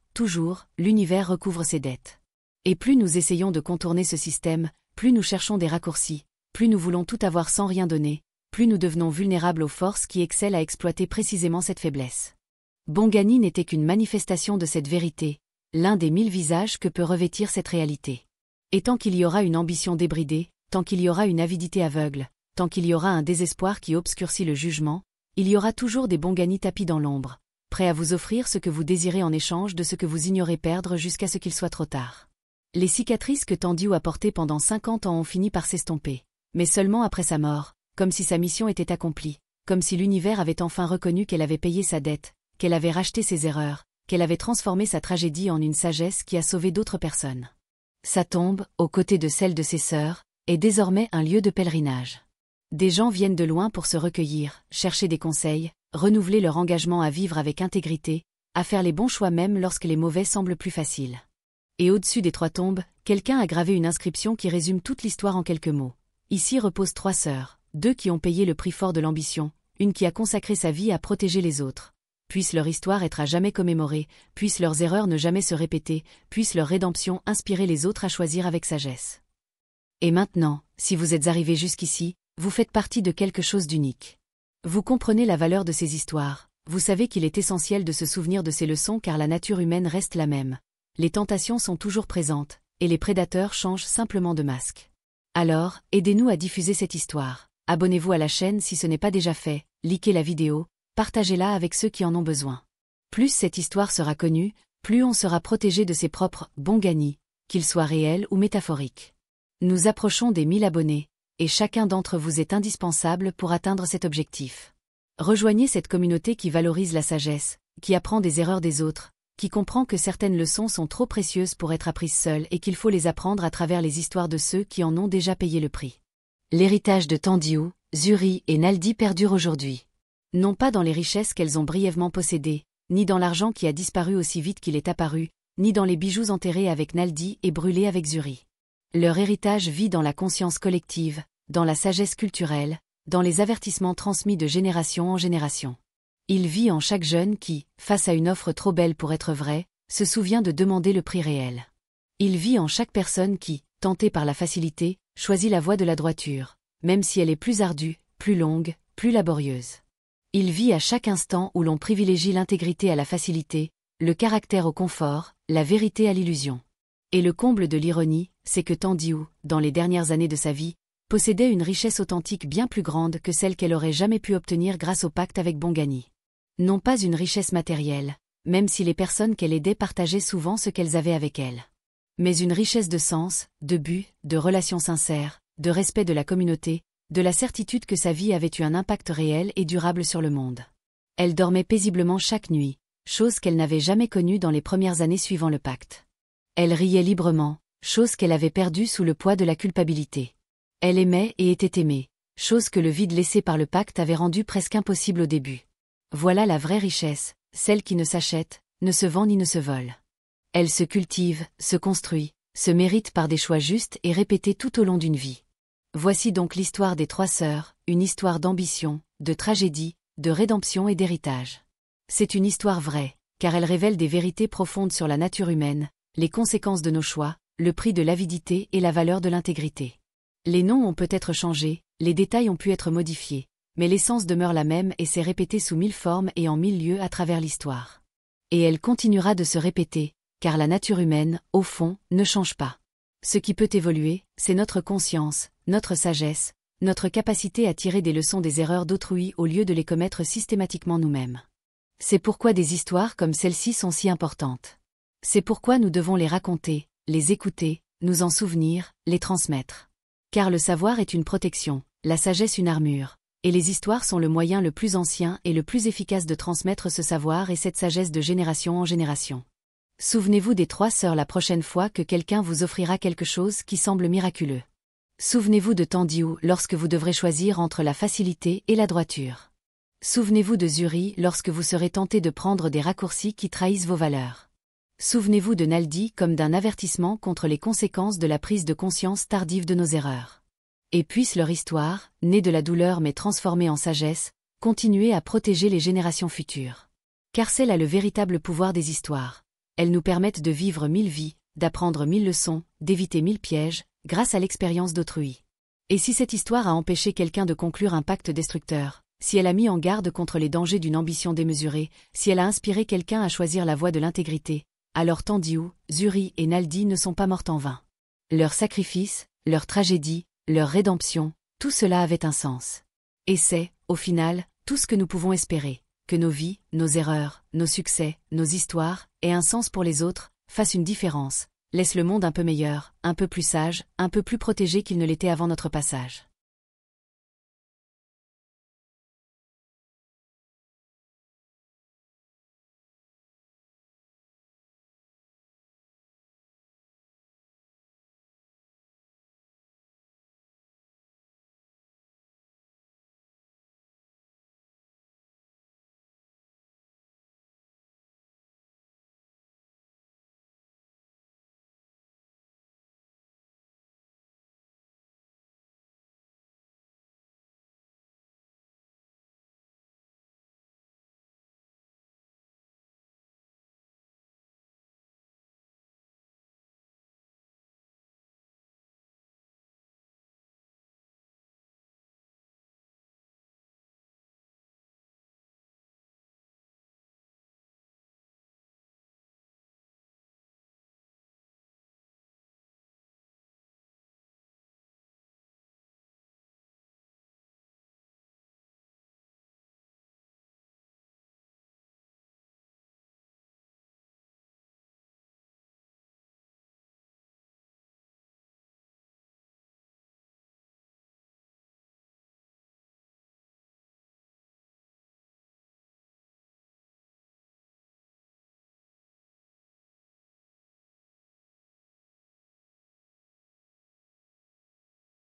l'univers recouvre ses dettes. Et plus nous essayons de contourner ce système, plus nous cherchons des raccourcis, plus nous voulons tout avoir sans rien donner, plus nous devenons vulnérables aux forces qui excellent à exploiter précisément cette faiblesse. Bongani n'était qu'une manifestation de cette vérité, l'un des 1000 visages que peut revêtir cette réalité. Et tant qu'il y aura une ambition débridée, tant qu'il y aura une avidité aveugle, tant qu'il y aura un désespoir qui obscurcit le jugement, il y aura toujours des Bongani tapis dans l'ombre, prêts à vous offrir ce que vous désirez en échange de ce que vous ignorez perdre jusqu'à ce qu'il soit trop tard. Les cicatrices que Tandiu a portées pendant 50 ans ont fini par s'estomper, mais seulement après sa mort, comme si sa mission était accomplie, comme si l'univers avait enfin reconnu qu'elle avait payé sa dette, qu'elle avait racheté ses erreurs, qu'elle avait transformé sa tragédie en une sagesse qui a sauvé d'autres personnes. Sa tombe, aux côtés de celle de ses sœurs, est désormais un lieu de pèlerinage. Des gens viennent de loin pour se recueillir, chercher des conseils, renouveler leur engagement à vivre avec intégrité, à faire les bons choix même lorsque les mauvais semblent plus faciles. Et au-dessus des 3 tombes, quelqu'un a gravé une inscription qui résume toute l'histoire en quelques mots. Ici reposent 3 sœurs, 2 qui ont payé le prix fort de l'ambition, une qui a consacré sa vie à protéger les autres. Puisse leur histoire être à jamais commémorée, puissent leurs erreurs ne jamais se répéter, puisse leur rédemption inspirer les autres à choisir avec sagesse. Et maintenant, si vous êtes arrivé jusqu'ici, vous faites partie de quelque chose d'unique. Vous comprenez la valeur de ces histoires, vous savez qu'il est essentiel de se souvenir de ces leçons car la nature humaine reste la même. Les tentations sont toujours présentes, et les prédateurs changent simplement de masque. Alors, aidez-nous à diffuser cette histoire. Abonnez-vous à la chaîne si ce n'est pas déjà fait, likez la vidéo, partagez-la avec ceux qui en ont besoin. Plus cette histoire sera connue, plus on sera protégé de ses propres Bongani, qu'ils soient réels ou métaphoriques. Nous approchons des 1000 abonnés, et chacun d'entre vous est indispensable pour atteindre cet objectif. Rejoignez cette communauté qui valorise la sagesse, qui apprend des erreurs des autres, qui comprend que certaines leçons sont trop précieuses pour être apprises seules et qu'il faut les apprendre à travers les histoires de ceux qui en ont déjà payé le prix. L'héritage de Tandiu, Zuri et Naldi perdure aujourd'hui. Non pas dans les richesses qu'elles ont brièvement possédées, ni dans l'argent qui a disparu aussi vite qu'il est apparu, ni dans les bijoux enterrés avec Naldi et brûlés avec Zuri. Leur héritage vit dans la conscience collective, dans la sagesse culturelle, dans les avertissements transmis de génération en génération. Il vit en chaque jeune qui, face à une offre trop belle pour être vraie, se souvient de demander le prix réel. Il vit en chaque personne qui, tentée par la facilité, choisit la voie de la droiture, même si elle est plus ardue, plus longue, plus laborieuse. Il vit à chaque instant où l'on privilégie l'intégrité à la facilité, le caractère au confort, la vérité à l'illusion. Et le comble de l'ironie, c'est que Tandiu, dans les dernières années de sa vie, possédait une richesse authentique bien plus grande que celle qu'elle aurait jamais pu obtenir grâce au pacte avec Bongani. Non pas une richesse matérielle, même si les personnes qu'elle aidait partageaient souvent ce qu'elles avaient avec elle. Mais une richesse de sens, de but, de relations sincères, de respect de la communauté, de la certitude que sa vie avait eu un impact réel et durable sur le monde. Elle dormait paisiblement chaque nuit, chose qu'elle n'avait jamais connue dans les premières années suivant le pacte. Elle riait librement, chose qu'elle avait perdue sous le poids de la culpabilité. Elle aimait et était aimée, chose que le vide laissé par le pacte avait rendue presque impossible au début. Voilà la vraie richesse, celle qui ne s'achète, ne se vend ni ne se vole. Elle se cultive, se construit, se mérite par des choix justes et répétés tout au long d'une vie. Voici donc l'histoire des 3 sœurs, une histoire d'ambition, de tragédie, de rédemption et d'héritage. C'est une histoire vraie, car elle révèle des vérités profondes sur la nature humaine, les conséquences de nos choix, le prix de l'avidité et la valeur de l'intégrité. Les noms ont peut-être changé, les détails ont pu être modifiés, mais l'essence demeure la même et s'est répétée sous 1000 formes et en 1000 lieux à travers l'histoire. Et elle continuera de se répéter, car la nature humaine, au fond, ne change pas. Ce qui peut évoluer, c'est notre conscience, notre sagesse, notre capacité à tirer des leçons des erreurs d'autrui au lieu de les commettre systématiquement nous-mêmes. C'est pourquoi des histoires comme celle-ci sont si importantes. C'est pourquoi nous devons les raconter, les écouter, nous en souvenir, les transmettre. Car le savoir est une protection, la sagesse une armure, et les histoires sont le moyen le plus ancien et le plus efficace de transmettre ce savoir et cette sagesse de génération en génération. Souvenez-vous des 3 sœurs la prochaine fois que quelqu'un vous offrira quelque chose qui semble miraculeux. Souvenez-vous de Tandiu lorsque vous devrez choisir entre la facilité et la droiture. Souvenez-vous de Zuri lorsque vous serez tenté de prendre des raccourcis qui trahissent vos valeurs. Souvenez-vous de Naldi comme d'un avertissement contre les conséquences de la prise de conscience tardive de nos erreurs. Et puisse leur histoire, née de la douleur mais transformée en sagesse, continuer à protéger les générations futures. Car celle a le véritable pouvoir des histoires. Elles nous permettent de vivre 1000 vies, d'apprendre 1000 leçons, d'éviter 1000 pièges, grâce à l'expérience d'autrui. Et si cette histoire a empêché quelqu'un de conclure un pacte destructeur, si elle a mis en garde contre les dangers d'une ambition démesurée, si elle a inspiré quelqu'un à choisir la voie de l'intégrité, alors Tandiu, Zuri et Naldi ne sont pas mortes en vain. Leur sacrifice, leur tragédie, leur rédemption, tout cela avait un sens. Et c'est, au final, tout ce que nous pouvons espérer, que nos vies, nos erreurs, nos succès, nos histoires, aient un sens pour les autres, fassent une différence, laissent le monde un peu meilleur, un peu plus sage, un peu plus protégé qu'il ne l'était avant notre passage.